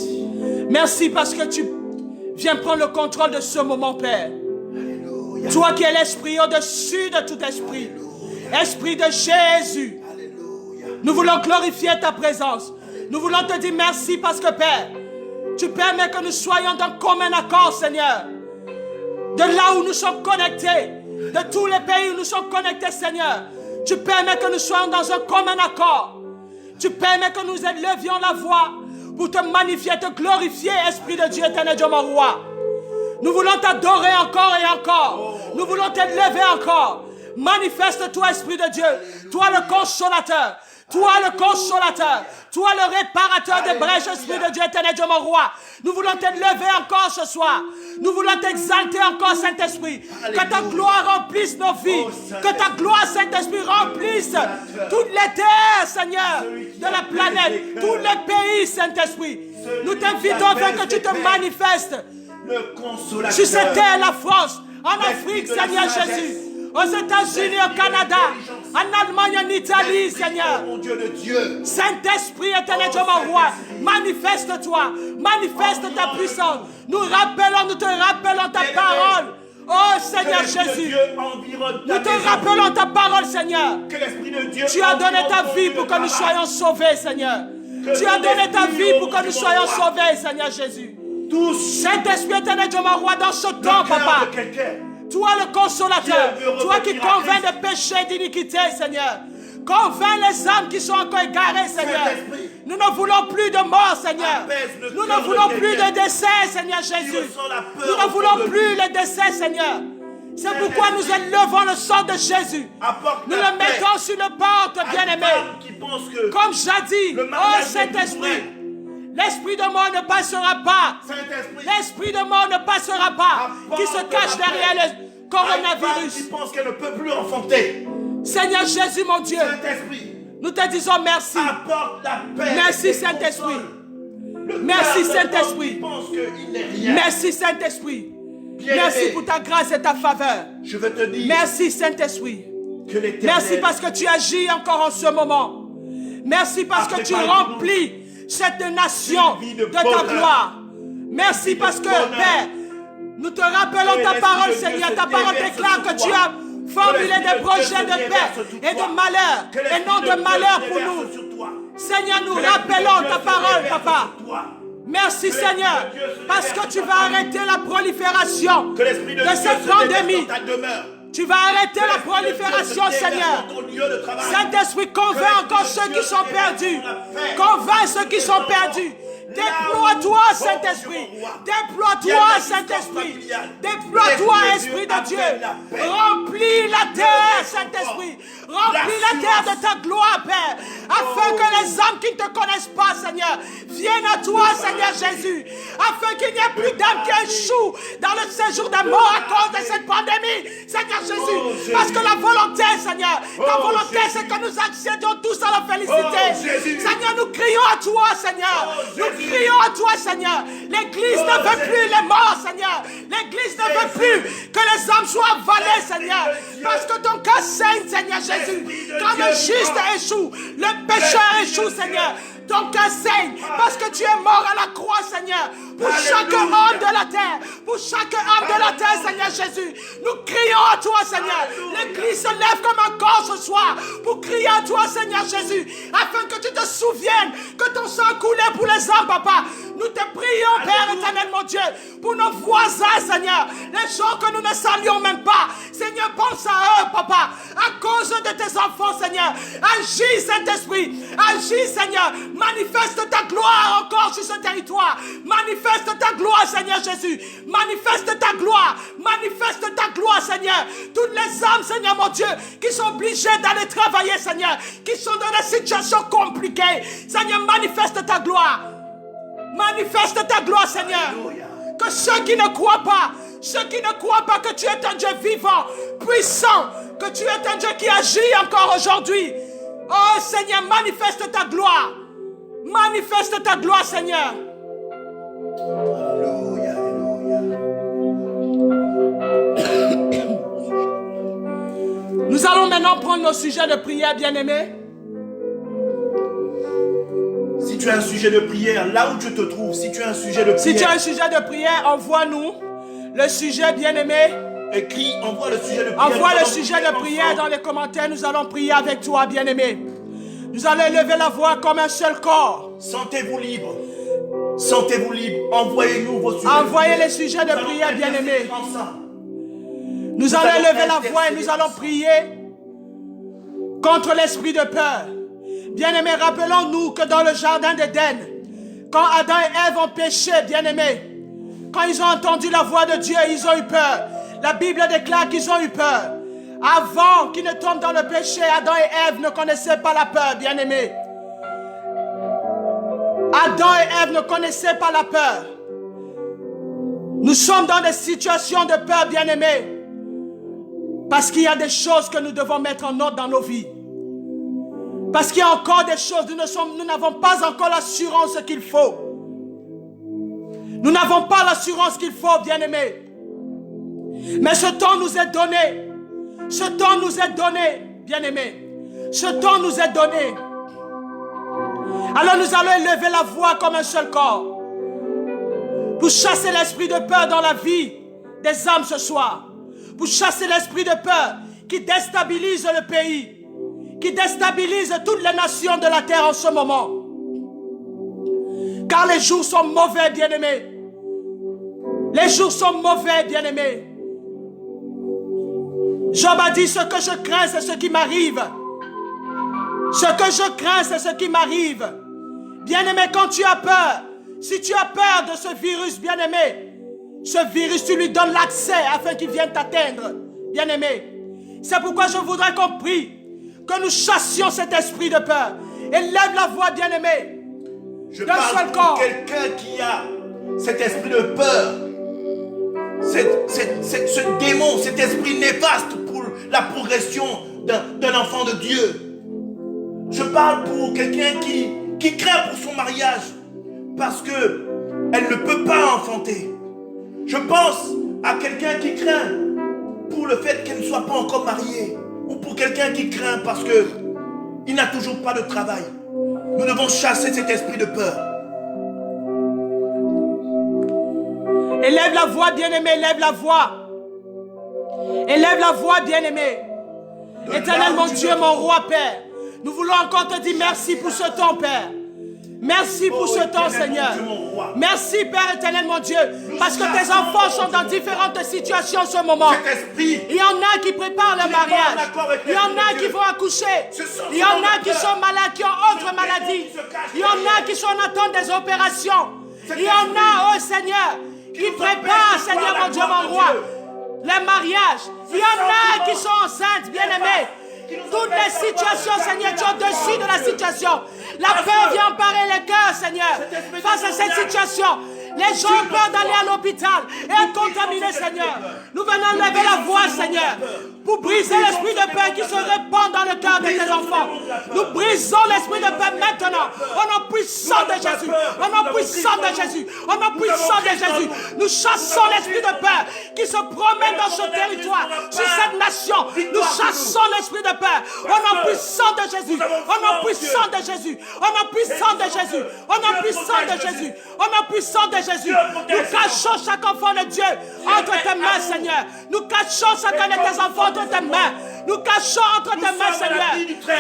Merci parce que tu viens prendre le contrôle de ce moment, Père. Alléluia. Toi qui es l'Esprit au-dessus de tout esprit. Esprit de Jésus. Alléluia. Nous voulons glorifier ta présence. Nous voulons te dire merci parce que, Père, tu permets que nous soyons d'un commun accord, Seigneur. De là où nous sommes connectés, de tous les pays où nous sommes connectés, Seigneur. Tu permets que nous soyons dans un commun accord. Tu permets que nous élevions la voix pour te magnifier, te glorifier, Esprit de Dieu éternel, Dieu mon roi. Nous voulons t'adorer encore et encore. Nous voulons t'élever encore. Manifeste-toi, Esprit de Dieu. Toi le consolateur. Toi le consolateur, toi le réparateur des brèches, Esprit de Dieu éternel, Dieu mon roi. Nous voulons t'élever encore ce soir. Nous voulons t'exalter encore, Saint-Esprit. Que ta gloire remplisse nos vies. Que ta gloire, Saint-Esprit, remplisse toutes les terres, Seigneur, de la planète, tous les pays, Saint-Esprit. Nous t'invitons afin que tu te manifestes sur cette terre, la France, en Afrique, Seigneur Jésus. Aux États-Unis, au Canada, en Allemagne, en Italie, Seigneur. Saint-Esprit éternel, Dieu mon roi, manifeste-toi, manifeste ta puissance. Nous te rappelons ta parole. Oh Seigneur Jésus, nous te rappelons ta parole, Seigneur. Tu as donné ta vie pour que nous soyons sauvés, Seigneur. Tu as donné ta vie pour que nous soyons sauvés, Seigneur Jésus. Saint-Esprit éternel, Dieu mon roi, dans ce temps, Papa. Toi le consolateur, toi qui convainc de péché, d'iniquité, Seigneur. Convainc les âmes qui sont encore égarées, Seigneur. Nous ne voulons plus de mort, Seigneur. Nous ne voulons plus de décès, Seigneur Jésus. Nous ne voulons plus les décès, Seigneur. C'est pourquoi nous élevons le sang de Jésus. Nous le mettons sur le porte, bien-aimé. Comme jadis, oh Saint-Esprit, l'esprit de mort ne passera pas. L'esprit de mort ne passera pas. Qui se cache derrière le coronavirus. Qui pense qu'elle ne peut plus enfanter. Seigneur Jésus, mon Dieu. Nous te disons merci. Merci Saint-Esprit. Merci Saint-Esprit. Merci Saint-Esprit. Merci pour ta grâce et ta faveur. Je veux te dire. Merci Saint-Esprit. Merci parce que tu agis encore en ce moment. Merci parce que tu remplis cette nation de ta gloire. Merci parce que, Père, nous te rappelons ta parole, Seigneur. Ta parole déclare que tu as formulé des projets de paix et de malheur, et non de malheur pour nous. Seigneur, nous rappelons ta parole, Papa. Merci, Seigneur, parce que tu vas arrêter la prolifération de cette pandémie. Tu vas arrêter la prolifération, Seigneur. Saint-Esprit, convainc encore ceux qui sont perdus. Convainc ceux qui sont perdus. Déploie-toi, Saint-Esprit. Déploie-toi, Saint-Esprit. Déploie-toi, Esprit de Dieu. Remplis la terre, Saint-Esprit. Remplis la terre de ta gloire, Père. Afin que les âmes qui ne te connaissent pas, Seigneur, viennent à toi, Seigneur Jésus. Afin qu'il n'y ait plus d'âmes qui échouent dans le séjour des morts à cause de cette pandémie, Seigneur Jésus. Parce que la volonté, Seigneur, ta volonté, c'est que nous accédions tous à la félicité. Seigneur, nous crions à toi, Seigneur. Nous crions à toi, Seigneur. L'Église ne veut plus les morts, Seigneur. L'Église ne veut plus que les âmes soient avalées, Seigneur. Parce que ton cœur saigne, Seigneur Jésus. Quand le juste échoue, le pécheur échoue, Seigneur. Ton cœur saigne parce que tu es mort à la croix, Seigneur. Pour chaque homme de la terre, pour chaque âme de la terre, Seigneur Jésus. Nous crions à toi, Seigneur. L'Église se lève comme un corps ce soir pour crier à toi, Seigneur Jésus, afin que tu te souviennes que ton sang coulait pour les âmes, Papa. Nous te prions, Père éternel, mon Dieu, pour nos voisins, Seigneur, les gens que nous ne saluons même pas. Seigneur, pense à eux, Papa, à cause de tes enfants, Seigneur. Agis, Saint-Esprit, agis, Seigneur. Manifeste ta gloire encore sur ce territoire. Manifeste Manifeste ta gloire, Seigneur Jésus. Manifeste ta gloire. Manifeste ta gloire, Seigneur. Toutes les âmes, Seigneur mon Dieu, qui sont obligées d'aller travailler, Seigneur, qui sont dans des situations compliquées. Seigneur, manifeste ta gloire. Manifeste ta gloire, Seigneur. Alléluia. Que ceux qui ne croient pas, que tu es un Dieu vivant, puissant, que tu es un Dieu qui agit encore aujourd'hui. Oh Seigneur, manifeste ta gloire. Manifeste ta gloire, Seigneur. Alléluia, alléluia. Nous allons maintenant prendre nos sujets de prière, bien-aimés. Si tu as un sujet de prière, là où tu te trouves, si tu as un sujet de prière, Si tu as un sujet de prière, envoie-nous le sujet, bien-aimé. écris, envoie le sujet de prière. Envoie Nous le allons sujet prier de prière ensemble. dans les commentaires. Nous allons prier avec toi, bien-aimé. Nous allons élever la voix comme un seul corps. Sentez-vous libre. Sentez-vous libre. Envoyez-nous vos sujets. Envoyez les sujets de Nous allons prière, bien-aimés. intercéder ensemble. Nous allons élever la voix et nous allons prier contre l'esprit de peur. Bien-aimés, rappelons-nous que dans le jardin d'Éden, quand Adam et Ève ont péché, bien-aimés, quand ils ont entendu la voix de Dieu, ils ont eu peur. La Bible déclare qu'ils ont eu peur. Avant qu'ils ne tombent dans le péché, Adam et Ève ne connaissaient pas la peur, bien-aimés. Adam et Ève ne connaissaient pas la peur. Nous sommes dans des situations de peur, bien-aimés. Parce qu'il y a des choses que nous devons mettre en ordre dans nos vies. Parce qu'il y a encore des choses, nous n'avons pas encore l'assurance qu'il faut. Nous n'avons pas l'assurance qu'il faut, bien-aimés. Mais ce temps nous est donné. Ce temps nous est donné, bien-aimés. Ce temps nous est donné. Alors nous allons élever la voix comme un seul corps. Pour chasser l'esprit de peur dans la vie des âmes ce soir. Pour chasser l'esprit de peur qui déstabilise le pays, qui déstabilise toutes les nations de la terre en ce moment. Car les jours sont mauvais, bien-aimés. Les jours sont mauvais, bien-aimés. Job a dit, ce que je crains, c'est ce qui m'arrive. Ce que je crains, c'est ce qui m'arrive. Bien-aimé, quand tu as peur, si tu as peur de ce virus, bien-aimé, ce virus, tu lui donnes l'accès afin qu'il vienne t'atteindre, bien-aimé. C'est pourquoi je voudrais qu'on prie, que nous chassions cet esprit de peur. Élève la voix, bien-aimé. Je D'un parle seul pour corps. quelqu'un qui a cet esprit de peur, ce démon, cet esprit néfaste pour la progression d'un enfant de Dieu. Je parle pour quelqu'un qui craint pour son mariage parce que elle ne peut pas enfanter. Je pense à quelqu'un qui craint pour le fait qu'elle ne soit pas encore mariée, ou pour quelqu'un qui craint parce que il n'a toujours pas de travail. Nous devons chasser cet esprit de peur. Élève la voix, bien-aimé, élève la voix. Élève la voix, bien-aimé. Éternel, mon Dieu, mon roi, Père. Nous voulons encore te dire merci pour ce temps, Père. Merci pour ce temps, Seigneur. Merci, Père éternel, mon Dieu. Parce que tes enfants sont dans différentes situations en ce moment. Il y en a qui préparent le mariage. Il y en a qui vont accoucher. Il y en a qui sont malades, qui ont autre maladie. Il y en a qui sont en attente des opérations. Il y en a, oh Seigneur, qui préparent, Seigneur, mon Dieu, mon roi, les mariages. Il y en a qui sont enceintes, bien-aimés. Toutes les situations, Seigneur, tu es au-dessus de la situation. La peur vient emparer les cœurs, Seigneur. Face à cette situation, les gens ont peur d'aller à l'hôpital et être contaminés, Seigneur. Nous venons lever la voix, Seigneur, pour briser l'esprit de peur qui se répand dans le cœur de tes enfants. Nous brisons l'esprit de peur maintenant. Au nom puissant de Jésus. Au nom puissant de Jésus. Au nom puissant de Jésus. Nous chassons l'esprit de peur qui se promène dans ce territoire, sur cette nation. Nous chassons l'esprit de peur. Au nom puissant de Jésus. Au nom puissant de Jésus. Au nom puissant de Jésus. Au nom puissant de Jésus. Au nom puissant de Jésus. Nous cachons chaque enfant de Dieu entre tes mains, Seigneur. Nous cachons chacun de tes enfants entre tes mains. Nous cachons entre tes mains, Seigneur.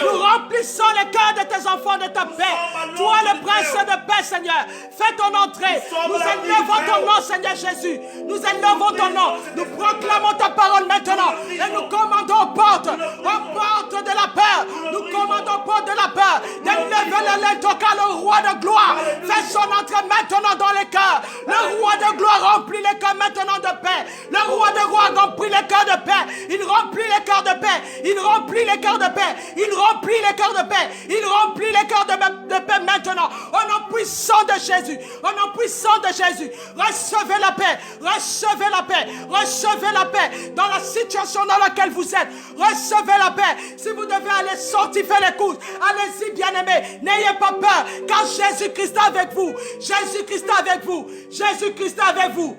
Nous remplissons les cœurs de tes enfants de ta paix. Toi, le prince de paix, Seigneur. Fais ton entrée. Nous élevons ton nom, Seigneur Jésus. Nous élevons ton nom. Nous proclamons ta parole maintenant. Et nous commandons aux portes de la peur. Nous commandons aux portes de la peur d'élever le tocal au roi de gloire. Fais son entrée maintenant dans les cœurs. Le Le roi de gloire remplit les cœurs maintenant de paix. Le roi de gloire remplit les cœurs de paix. Il remplit les cœurs de paix. Il remplit les cœurs de paix. Il remplit les cœurs de paix. Il remplit les cœurs de paix maintenant. Au nom puissant de Jésus. Au nom puissant de Jésus. Recevez la paix. Recevez la paix. Recevez la paix dans la situation dans laquelle vous êtes. Recevez la paix. Si vous devez aller sortir faire les courses, allez-y, bien-aimés. N'ayez pas peur, car Jésus-Christ est avec vous. Jésus-Christ est avec vous. Jésus-Christ est avec vous.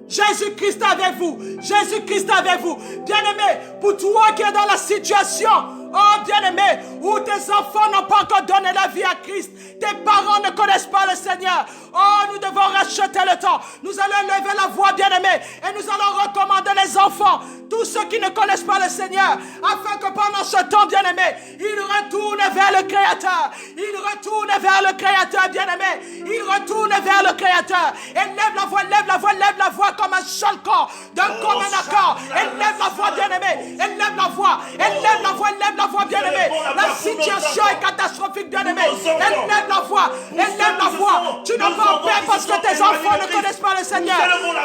Jésus-Christ est avec vous. Jésus-Christ est avec vous. Bien-aimé, pour toi qui es dans la situation, oh bien-aimé, où tes enfants n'ont pas encore donné la vie à Christ, tes parents ne connaissent pas le Seigneur. Oh, nous devons racheter le temps. Nous allons lever la voix, bien-aimé, et nous allons recommander les enfants, tous ceux qui ne connaissent pas le Seigneur, afin que pendant ce temps, bien-aimé, ils retournent vers le Créateur. Ils retournent vers le Créateur, bien-aimé. Ils retournent vers le Créateur. Et lève la voix, lève la voix, lève la voix comme un seul corps, d'un commun accord. Et lève la voix, bien-aimé. Et lève la voix. Et lève la voix, lève la voix, bien-aimé. La situation est catastrophique, bien-aimé. Et lève la voix. Et lève la voix. Tu n'as pas peur parce que tes enfants ne connaissent pas le Seigneur.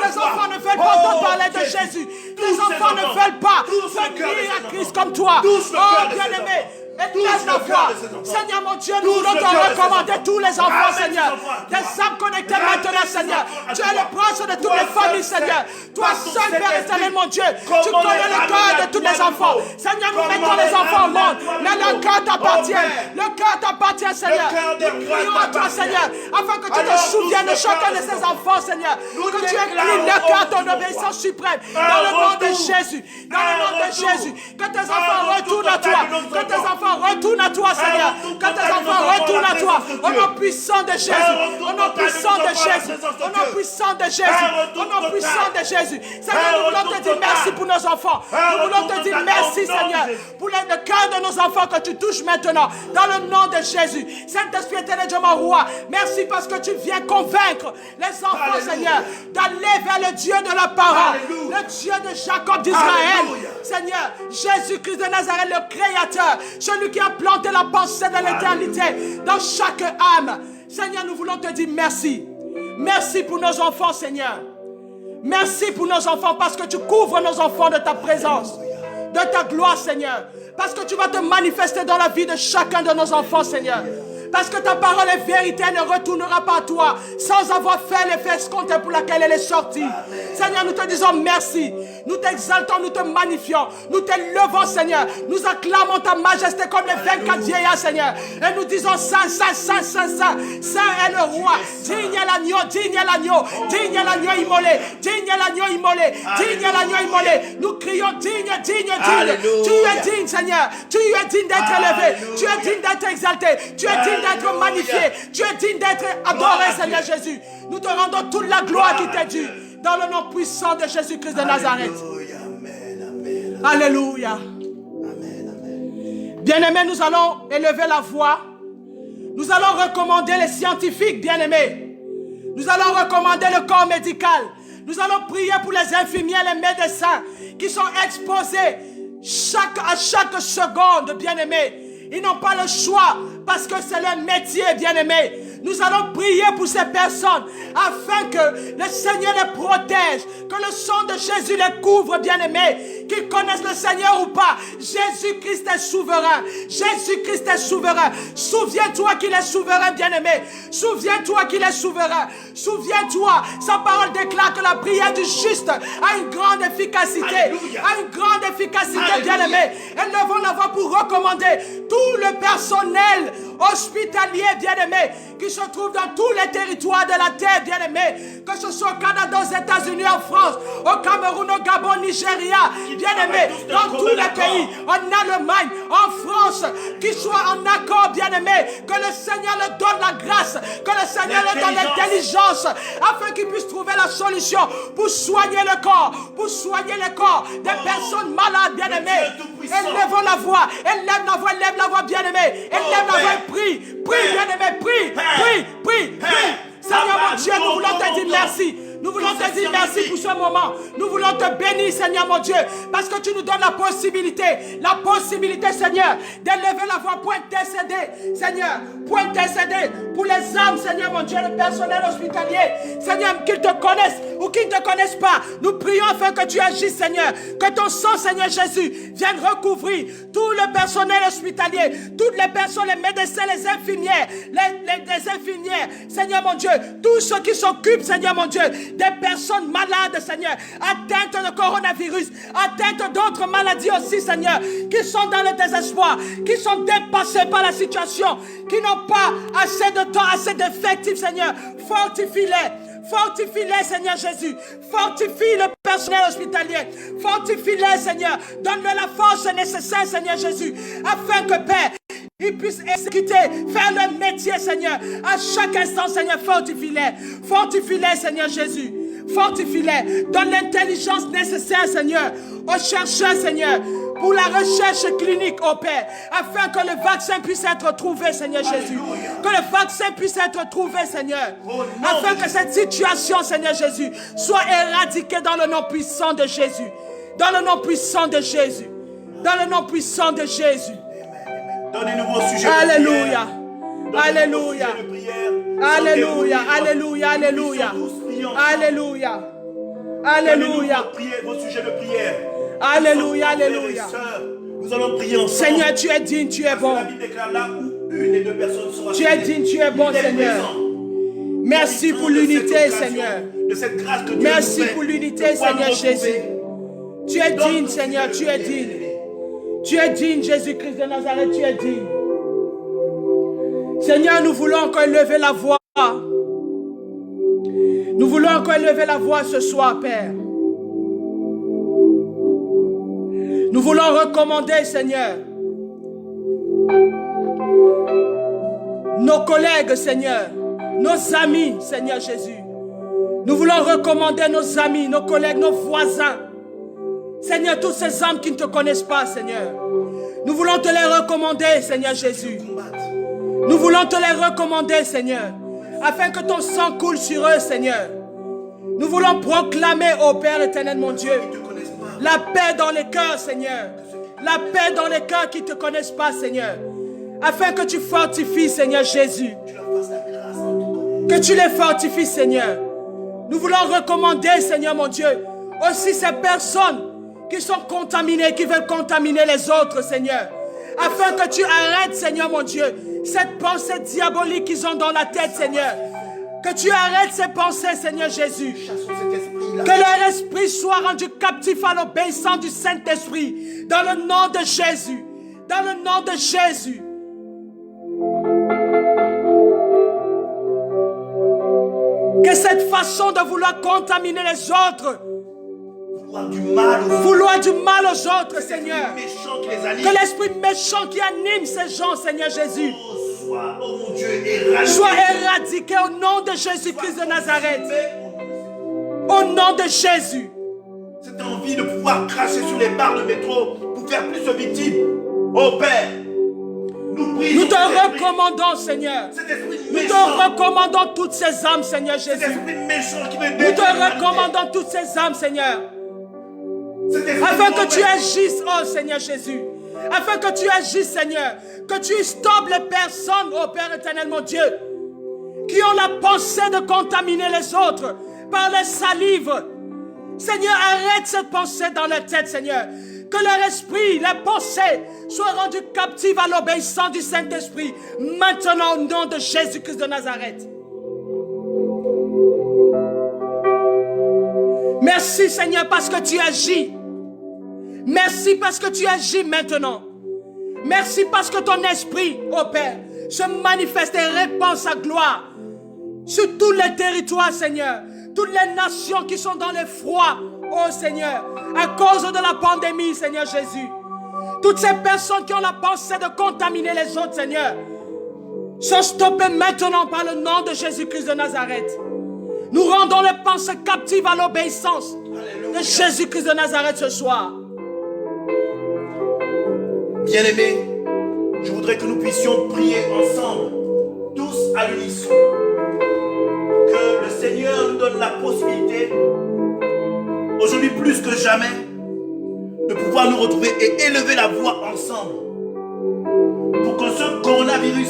Tes enfants ne veulent pas entendre parler de Jésus. Tes enfants ne veulent pas venir à Christ comme toi. Oh, bien-aimé. Et lève la voix. Seigneur mon Dieu, nous voulons te recommander tous les enfants, Seigneur. Des âmes connectées maintenant, Seigneur. Tu es le prince de toutes les familles, Seigneur. Toi seul, Père éternel, mon Dieu. Tu connais le cœur de tous les enfants. Seigneur, nous mettons les enfants au monde. Mais le cœur t'appartient. Le cœur t'appartient, Seigneur. Nous prions à toi, Seigneur, afin que tu te souviennes de chacun de ces enfants, Seigneur. Que tu inclines le cœur à ton obéissance suprême. Dans le nom de Jésus. Dans le nom de Jésus. Que tes enfants retournent à toi. Que tes enfants retournent à toi, Seigneur. Que tes enfants retournent à toi. Au nom puissant de Jésus. Au nom puissant de Jésus. Au nom puissant de Jésus. Au nom puissant de Jésus. Seigneur, nous voulons te dire merci pour nos enfants. Nous voulons te dire merci, Seigneur, pour le cœur de nos enfants que tu touches maintenant. Dans le nom de Jésus. Saint-Esprit éternel, Dieu mon roi. Merci parce que tu viens convaincre les enfants, Seigneur, d'aller vers le Dieu de la parole. Le Dieu de Jacob d'Israël. Seigneur, Jésus-Christ de Nazareth, le Créateur. Celui qui a planté la pensée de l'éternité dans chaque âme. Seigneur, nous voulons te dire merci. Merci pour nos enfants, Seigneur. Merci pour nos enfants parce que tu couvres nos enfants de ta présence, de ta gloire, Seigneur. Parce que tu vas te manifester dans la vie de chacun de nos enfants, Seigneur. Parce que ta parole est vérité, elle ne retournera pas à toi sans avoir fait l'effet escompté pour laquelle elle est sortie. Amen. Seigneur, nous te disons merci. Nous t'exaltons, nous te magnifions. Nous t'élevons, Seigneur. Nous acclamons ta majesté comme les 24 vieillards, Seigneur. Et nous disons Saint, Saint, Saint, Saint, Saint. Saint est le roi. Digne est l'agneau, digne est l'agneau. Digne est l'agneau immolé. Digne est l'agneau immolé. Digne est l'agneau immolé. Nous crions digne, digne, digne. Alléluia. Tu es digne, Seigneur. Tu es digne d'être élevé. Tu es digne d'être exalté. Tu es digne d'être magnifié. Tu es digne d'être adoré, Seigneur Jésus. Nous te rendons toute la gloire qui t'est due. Dans le nom puissant de Jésus-Christ de Nazareth. Alléluia. Bien-aimés, nous allons élever la voix. Nous allons recommander les scientifiques, bien-aimés. Nous allons recommander le corps médical. Nous allons prier pour les infirmiers et les médecins qui sont exposés à chaque seconde, bien-aimés. Ils n'ont pas le choix parce que c'est leur métier, bien-aimés. Nous allons prier pour ces personnes afin que le Seigneur les protège, que le sang de Jésus les couvre, bien-aimés. Qu'ils connaissent le Seigneur ou pas, Jésus-Christ est souverain. Jésus-Christ est souverain. Souviens-toi qu'il est souverain, bien-aimé. Souviens-toi qu'il est souverain. Souviens-toi, sa parole déclare que la prière du juste a une grande efficacité. Alléluia. A une grande efficacité, bien-aimé. Élevons la voix pour recommander tout le personnel hospitalier, bien-aimé, qui se trouve dans tous les territoires de la terre, bien-aimé, que ce soit au Canada, aux États-Unis, en France, au Cameroun, au Gabon, Nigeria, bien-aimé, dans tous les pays, en Allemagne, en France, qu'ils soient en accord, bien-aimé, que le Seigneur leur donne la grâce, que le Seigneur leur donne l'intelligence, afin qu'ils puissent trouver la solution pour soigner le corps des personnes malades, bien-aimés. Élevons la voix, élève la voix, bien-aimé, élève la voix, prie, bien-aimé, prie. Seigneur mon Dieu, nous voulons te dire merci. Nous voulons te dire merci pour ce moment. Nous voulons te bénir, Seigneur mon Dieu, parce que tu nous donnes la possibilité, Seigneur, d'élever la voix pour intercéder, Seigneur, pour intercéder pour les âmes, Seigneur mon Dieu, le personnel hospitalier, Seigneur, qu'ils te connaissent ou qu'ils ne te connaissent pas. Nous prions afin que tu agisses, Seigneur, que ton sang, Seigneur Jésus, vienne recouvrir tout le personnel hospitalier, toutes les personnes, les médecins, les infirmières, les infirmières, Seigneur mon Dieu, tous ceux qui s'occupent, Seigneur mon Dieu, des personnes malades, Seigneur, atteintes de coronavirus, atteintes d'autres maladies aussi, Seigneur, qui sont dans le désespoir, qui sont dépassés par la situation, qui n'ont pas assez de temps, assez d'effectifs, Seigneur. Fortifie-les, Seigneur Jésus. Fortifie le personnel hospitalier. Fortifie-les, Seigneur. Donne-leur la force nécessaire, Seigneur Jésus, afin que, Père, ils puissent exécuter, faire leur métier, Seigneur. À chaque instant, Seigneur, fortifie-les. Fortifie-les, Seigneur Jésus. Fortifie-les. Donne l'intelligence nécessaire, Seigneur, aux chercheurs, Seigneur, pour la recherche clinique, oh Père, afin que le vaccin puisse être trouvé, Seigneur Jésus. Que le vaccin puisse être trouvé, Seigneur. Afin que cette situation, Seigneur Jésus, soit éradiquée dans le nom puissant de Jésus. Dans le nom puissant de Jésus. Dans le nom puissant de Jésus. Dans les nouveaux sujets Alléluia. de prière. Alléluia. Alléluia. Alléluia. Alléluia. Alléluia. Alléluia. Vos sujets de prière. Alléluia. Alléluia. Nous allons prier ensemble. Seigneur, tu es digne, tu es bon. La Bible déclare là où une et deux personnes sont Tu es digne, tu es bon, Seigneur. Merci pour l'unité, Seigneur. De cette grâce que Dieu Merci nous fait, pour l'unité, Seigneur Jésus. Tu es digne, Seigneur, tu es digne. Tu es digne, Jésus-Christ de Nazareth, tu es digne. Seigneur, nous voulons encore élever la voix. Nous voulons encore élever la voix ce soir, Père. Nous voulons recommander, Seigneur, nos collègues, Seigneur, nos amis, Seigneur Jésus. Nous voulons recommander nos amis, nos collègues, nos voisins. Seigneur, toutes ces âmes qui ne te connaissent pas, Seigneur. Nous voulons te les recommander, Seigneur Jésus. Nous voulons te les recommander, Seigneur, afin que ton sang coule sur eux, Seigneur. Nous voulons proclamer, ô Père éternel, mon Dieu, la paix dans les cœurs, Seigneur. La paix dans les cœurs qui ne te connaissent pas, Seigneur. Afin que tu fortifies, Seigneur Jésus. Que tu les fortifies, Seigneur. Nous voulons recommander, Seigneur mon Dieu, aussi ces personnes qui sont contaminées, qui veulent contaminer les autres, Seigneur. Afin que tu arrêtes, Seigneur mon Dieu, cette pensée diabolique qu'ils ont dans la tête, Seigneur. Que tu arrêtes ces pensées, Seigneur Jésus. Que leur esprit soit rendu captif à l'obéissance du Saint-Esprit. Dans le nom de Jésus. Dans le nom de Jésus. Que cette façon de vouloir contaminer les autres, vouloir du mal aux autres, Seigneur, que l'esprit méchant qui anime ces gens, Seigneur Jésus, soit éradiqué au nom de Jésus-Christ de Nazareth. Au nom de Jésus. Cette envie de pouvoir cracher sur les barres de métro pour faire plus de victimes. Oh Père, nous te recommandons, Seigneur. Nous te recommandons toutes ces âmes, Seigneur Jésus. Nous te recommandons toutes ces âmes, Seigneur. Afin que tu agisses, oh Seigneur Jésus. Afin que tu agisses, Seigneur. Que tu stoppes les personnes, oh Père éternel, mon Dieu, qui ont la pensée de contaminer les autres par les salives. Seigneur, arrête cette pensée dans leur tête, Seigneur. Que leur esprit, leurs pensées soient rendues captives à l'obéissance du Saint-Esprit. Maintenant, au nom de Jésus-Christ de Nazareth. Merci, Seigneur, parce que tu agis. Merci parce que tu agis maintenant. Merci parce que ton esprit, ô Père, se manifeste et répand sa gloire sur tous les territoires, Seigneur. Toutes les nations qui sont dans le froid, ô Seigneur, à cause de la pandémie, Seigneur Jésus. Toutes ces personnes qui ont la pensée de contaminer les autres, Seigneur, sont stoppées maintenant par le nom de Jésus-Christ de Nazareth. Nous rendons les pensées captives à l'obéissance de Jésus-Christ de Nazareth ce soir. Bien-aimés, je voudrais que nous puissions prier ensemble, tous à l'unisson. Que le Seigneur nous donne la possibilité, aujourd'hui plus que jamais, de pouvoir nous retrouver et élever la voix ensemble pour que ce coronavirus,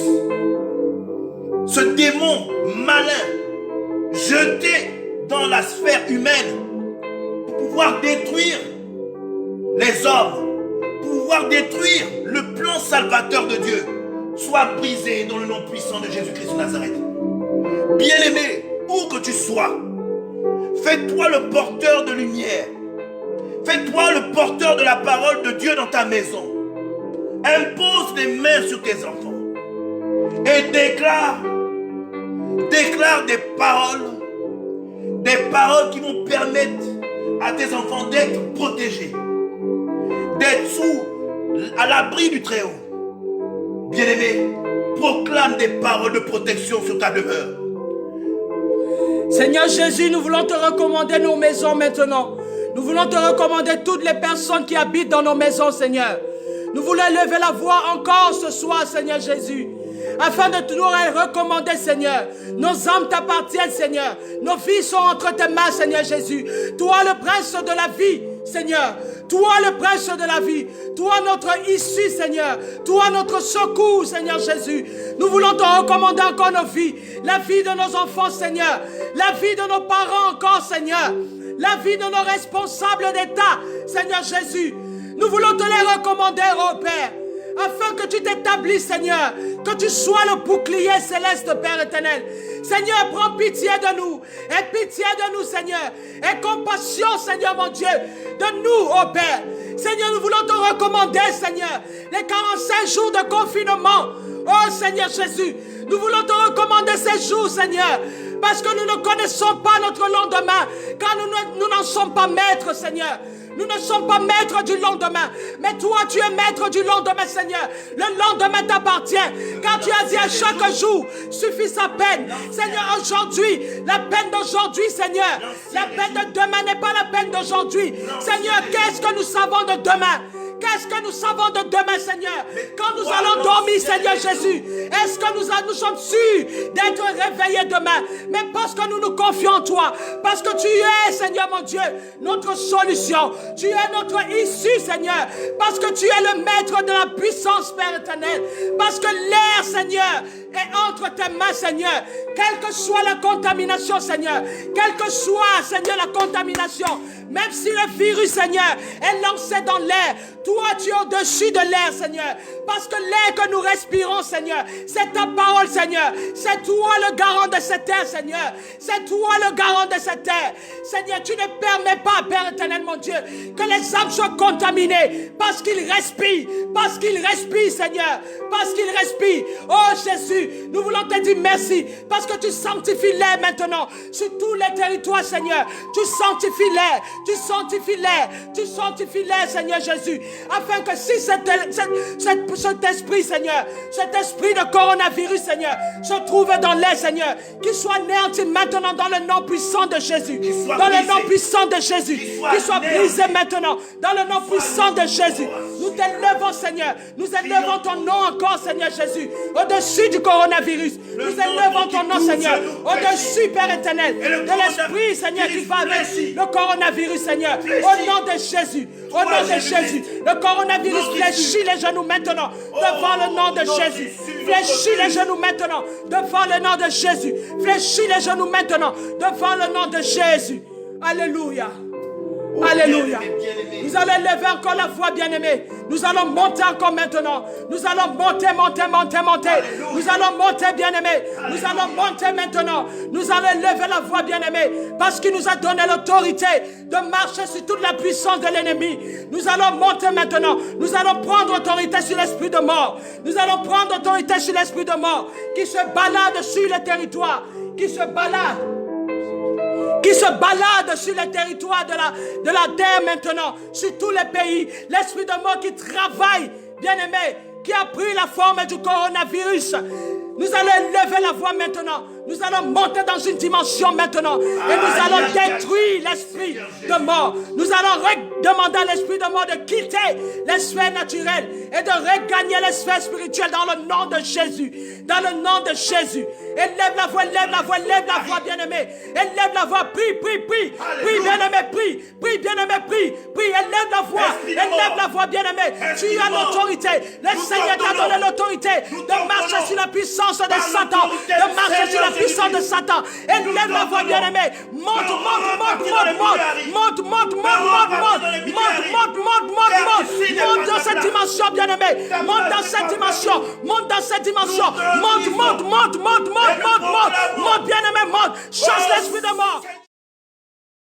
ce démon malin, jeté dans la sphère humaine pour pouvoir détruire les hommes, pour pouvoir détruire le plan salvateur de Dieu, soit brisé dans le nom puissant de Jésus-Christ de Nazareth. Bien-aimé, où que tu sois, fais-toi le porteur de lumière. Fais-toi le porteur de la parole de Dieu dans ta maison. Impose les mains sur tes enfants et déclare des paroles qui vont permettre à tes enfants d'être protégés, d'être à l'abri du Très-Haut. Bien-aimé, proclame des paroles de protection sur ta demeure. Seigneur Jésus, nous voulons te recommander nos maisons maintenant. Nous voulons te recommander toutes les personnes qui habitent dans nos maisons, Seigneur. Nous voulons lever la voix encore ce soir, Seigneur Jésus, afin de nous recommander, Seigneur. Nos âmes t'appartiennent, Seigneur. Nos vies sont entre tes mains, Seigneur Jésus. Toi, le prince de la vie, Seigneur. Toi, le prince de la vie. Toi, notre issue, Seigneur. Toi, notre secours, Seigneur Jésus. Nous voulons te recommander encore nos vies. La vie de nos enfants, Seigneur. La vie de nos parents encore, Seigneur. La vie de nos responsables d'État, Seigneur Jésus. Nous voulons te les recommander, oh Père, afin que tu t'établisses, Seigneur, que tu sois le bouclier céleste, Père éternel. Seigneur, prends pitié de nous. Aie pitié de nous, Seigneur. Aie compassion, Seigneur, mon Dieu, de nous, oh Père. Seigneur, nous voulons te recommander, Seigneur, les 45 jours de confinement. Oh Seigneur Jésus, nous voulons te recommander ces jours, Seigneur, parce que nous ne connaissons pas notre lendemain, car nous n'en sommes pas maîtres, Seigneur. Nous ne sommes pas maîtres du lendemain, mais toi tu es maître du lendemain, Seigneur. Le lendemain t'appartient, car tu as dit à chaque jour suffit sa peine. Seigneur, aujourd'hui, la peine d'aujourd'hui, Seigneur, la peine de demain n'est pas la peine d'aujourd'hui. Seigneur, qu'est-ce que nous savons de demain? Qu'est-ce que nous savons de demain, Seigneur? Quand nous allons dormir, Seigneur Jésus, est-ce que nous sommes sûrs d'être réveillés demain? Mais parce que nous nous confions en toi, parce que tu es, Seigneur mon Dieu, notre solution, tu es notre issue, Seigneur, parce que tu es le maître de la puissance, Père éternel, parce que l'air, Seigneur, est entre tes mains, Seigneur. Quelle que soit la contamination, Seigneur, quelle que soit, Seigneur, la contamination, même si le virus, Seigneur, est lancé dans l'air, toi, tu es au-dessus de l'air, Seigneur. Parce que l'air que nous respirons, Seigneur, c'est ta parole, Seigneur. C'est toi le garant de cette terre, Seigneur. C'est toi le garant de cette terre. Seigneur, tu ne permets pas, Père éternel, mon Dieu, que les âmes soient contaminées parce qu'ils respirent. Parce qu'ils respirent, Seigneur. Parce qu'ils respirent. Oh Jésus, nous voulons te dire merci. Parce que tu sanctifies l'air maintenant sur tous les territoires, Seigneur. Tu sanctifies l'air. Tu sanctifies l'air. Tu sanctifies l'air, Seigneur Jésus. Afin que si cet esprit, Seigneur, cet esprit de coronavirus, Seigneur, se trouve dans l'air, Seigneur, qu'il soit néanti maintenant dans le nom puissant de Jésus. Dans le nom puissant de Jésus. Qu'il soit brisé maintenant dans le nom puissant de Jésus. Nous t'élevons, Seigneur. Nous élevons ton nom encore, Seigneur Jésus, au-dessus du coronavirus. Nous élevons ton nom, Seigneur, au-dessus, Père éternel, de l'esprit, Seigneur, qui va avec le coronavirus, Seigneur. Au nom de Jésus. Au nom de Jésus. Le coronavirus fléchit les genoux maintenant devant le nom de Jésus. Fléchit les genoux maintenant devant le nom de Jésus. Fléchit les genoux maintenant devant le nom de Jésus. Alléluia. Alléluia. Nous allons lever encore la voix, bien-aimés. Nous allons monter encore maintenant. Nous allons monter. Nous allons monter, bien-aimés. Nous allons monter maintenant. Nous allons lever la voix, bien-aimés, parce qu'il nous a donné l'autorité de marcher sur toute la puissance de l'ennemi. Nous allons monter maintenant. Nous allons prendre autorité sur l'esprit de mort. Nous allons prendre autorité sur l'esprit de mort qui se balade sur le territoire. Qui se balade sur le territoire de la terre maintenant, sur tous les pays. L'esprit de mort qui travaille, bien-aimé, qui a pris la forme du coronavirus. Nous allons lever la voix maintenant Nous allons monter dans une dimension maintenant. Et nous allons détruire l'esprit de mort. Nous allons demander à l'esprit de mort de quitter les sphères naturelles et de regagner les sphères spirituelles dans le nom de Jésus. Dans le nom de Jésus. Élève la voix, lève la voix, lève la voix, bien-aimé. Élève la voix, prie, prie, prie. Prie, bien-aimé, prie. Prie, bien-aimé, prie. Prie, élève la voix. Élève la voix, bien-aimé. Tu as l'autorité. Le Seigneur t'a donné l'autorité de marcher sur la puissance de Satan. De marcher sur la puissance de Satan. Élève la voix, bien-aimé. Monte, monte, monte, monte, monte. Monte, monte, monte, monte, monte. Monte, monte, monte, monte, monte. Monte dans cette dimension, bien-aimé. Monte dans cette dimension. Monte dans cette dimension. Monte, monte, monte, monte, monte, monte, monte. Monte, bien-aimé, monte. Chasse l'esprit de mort.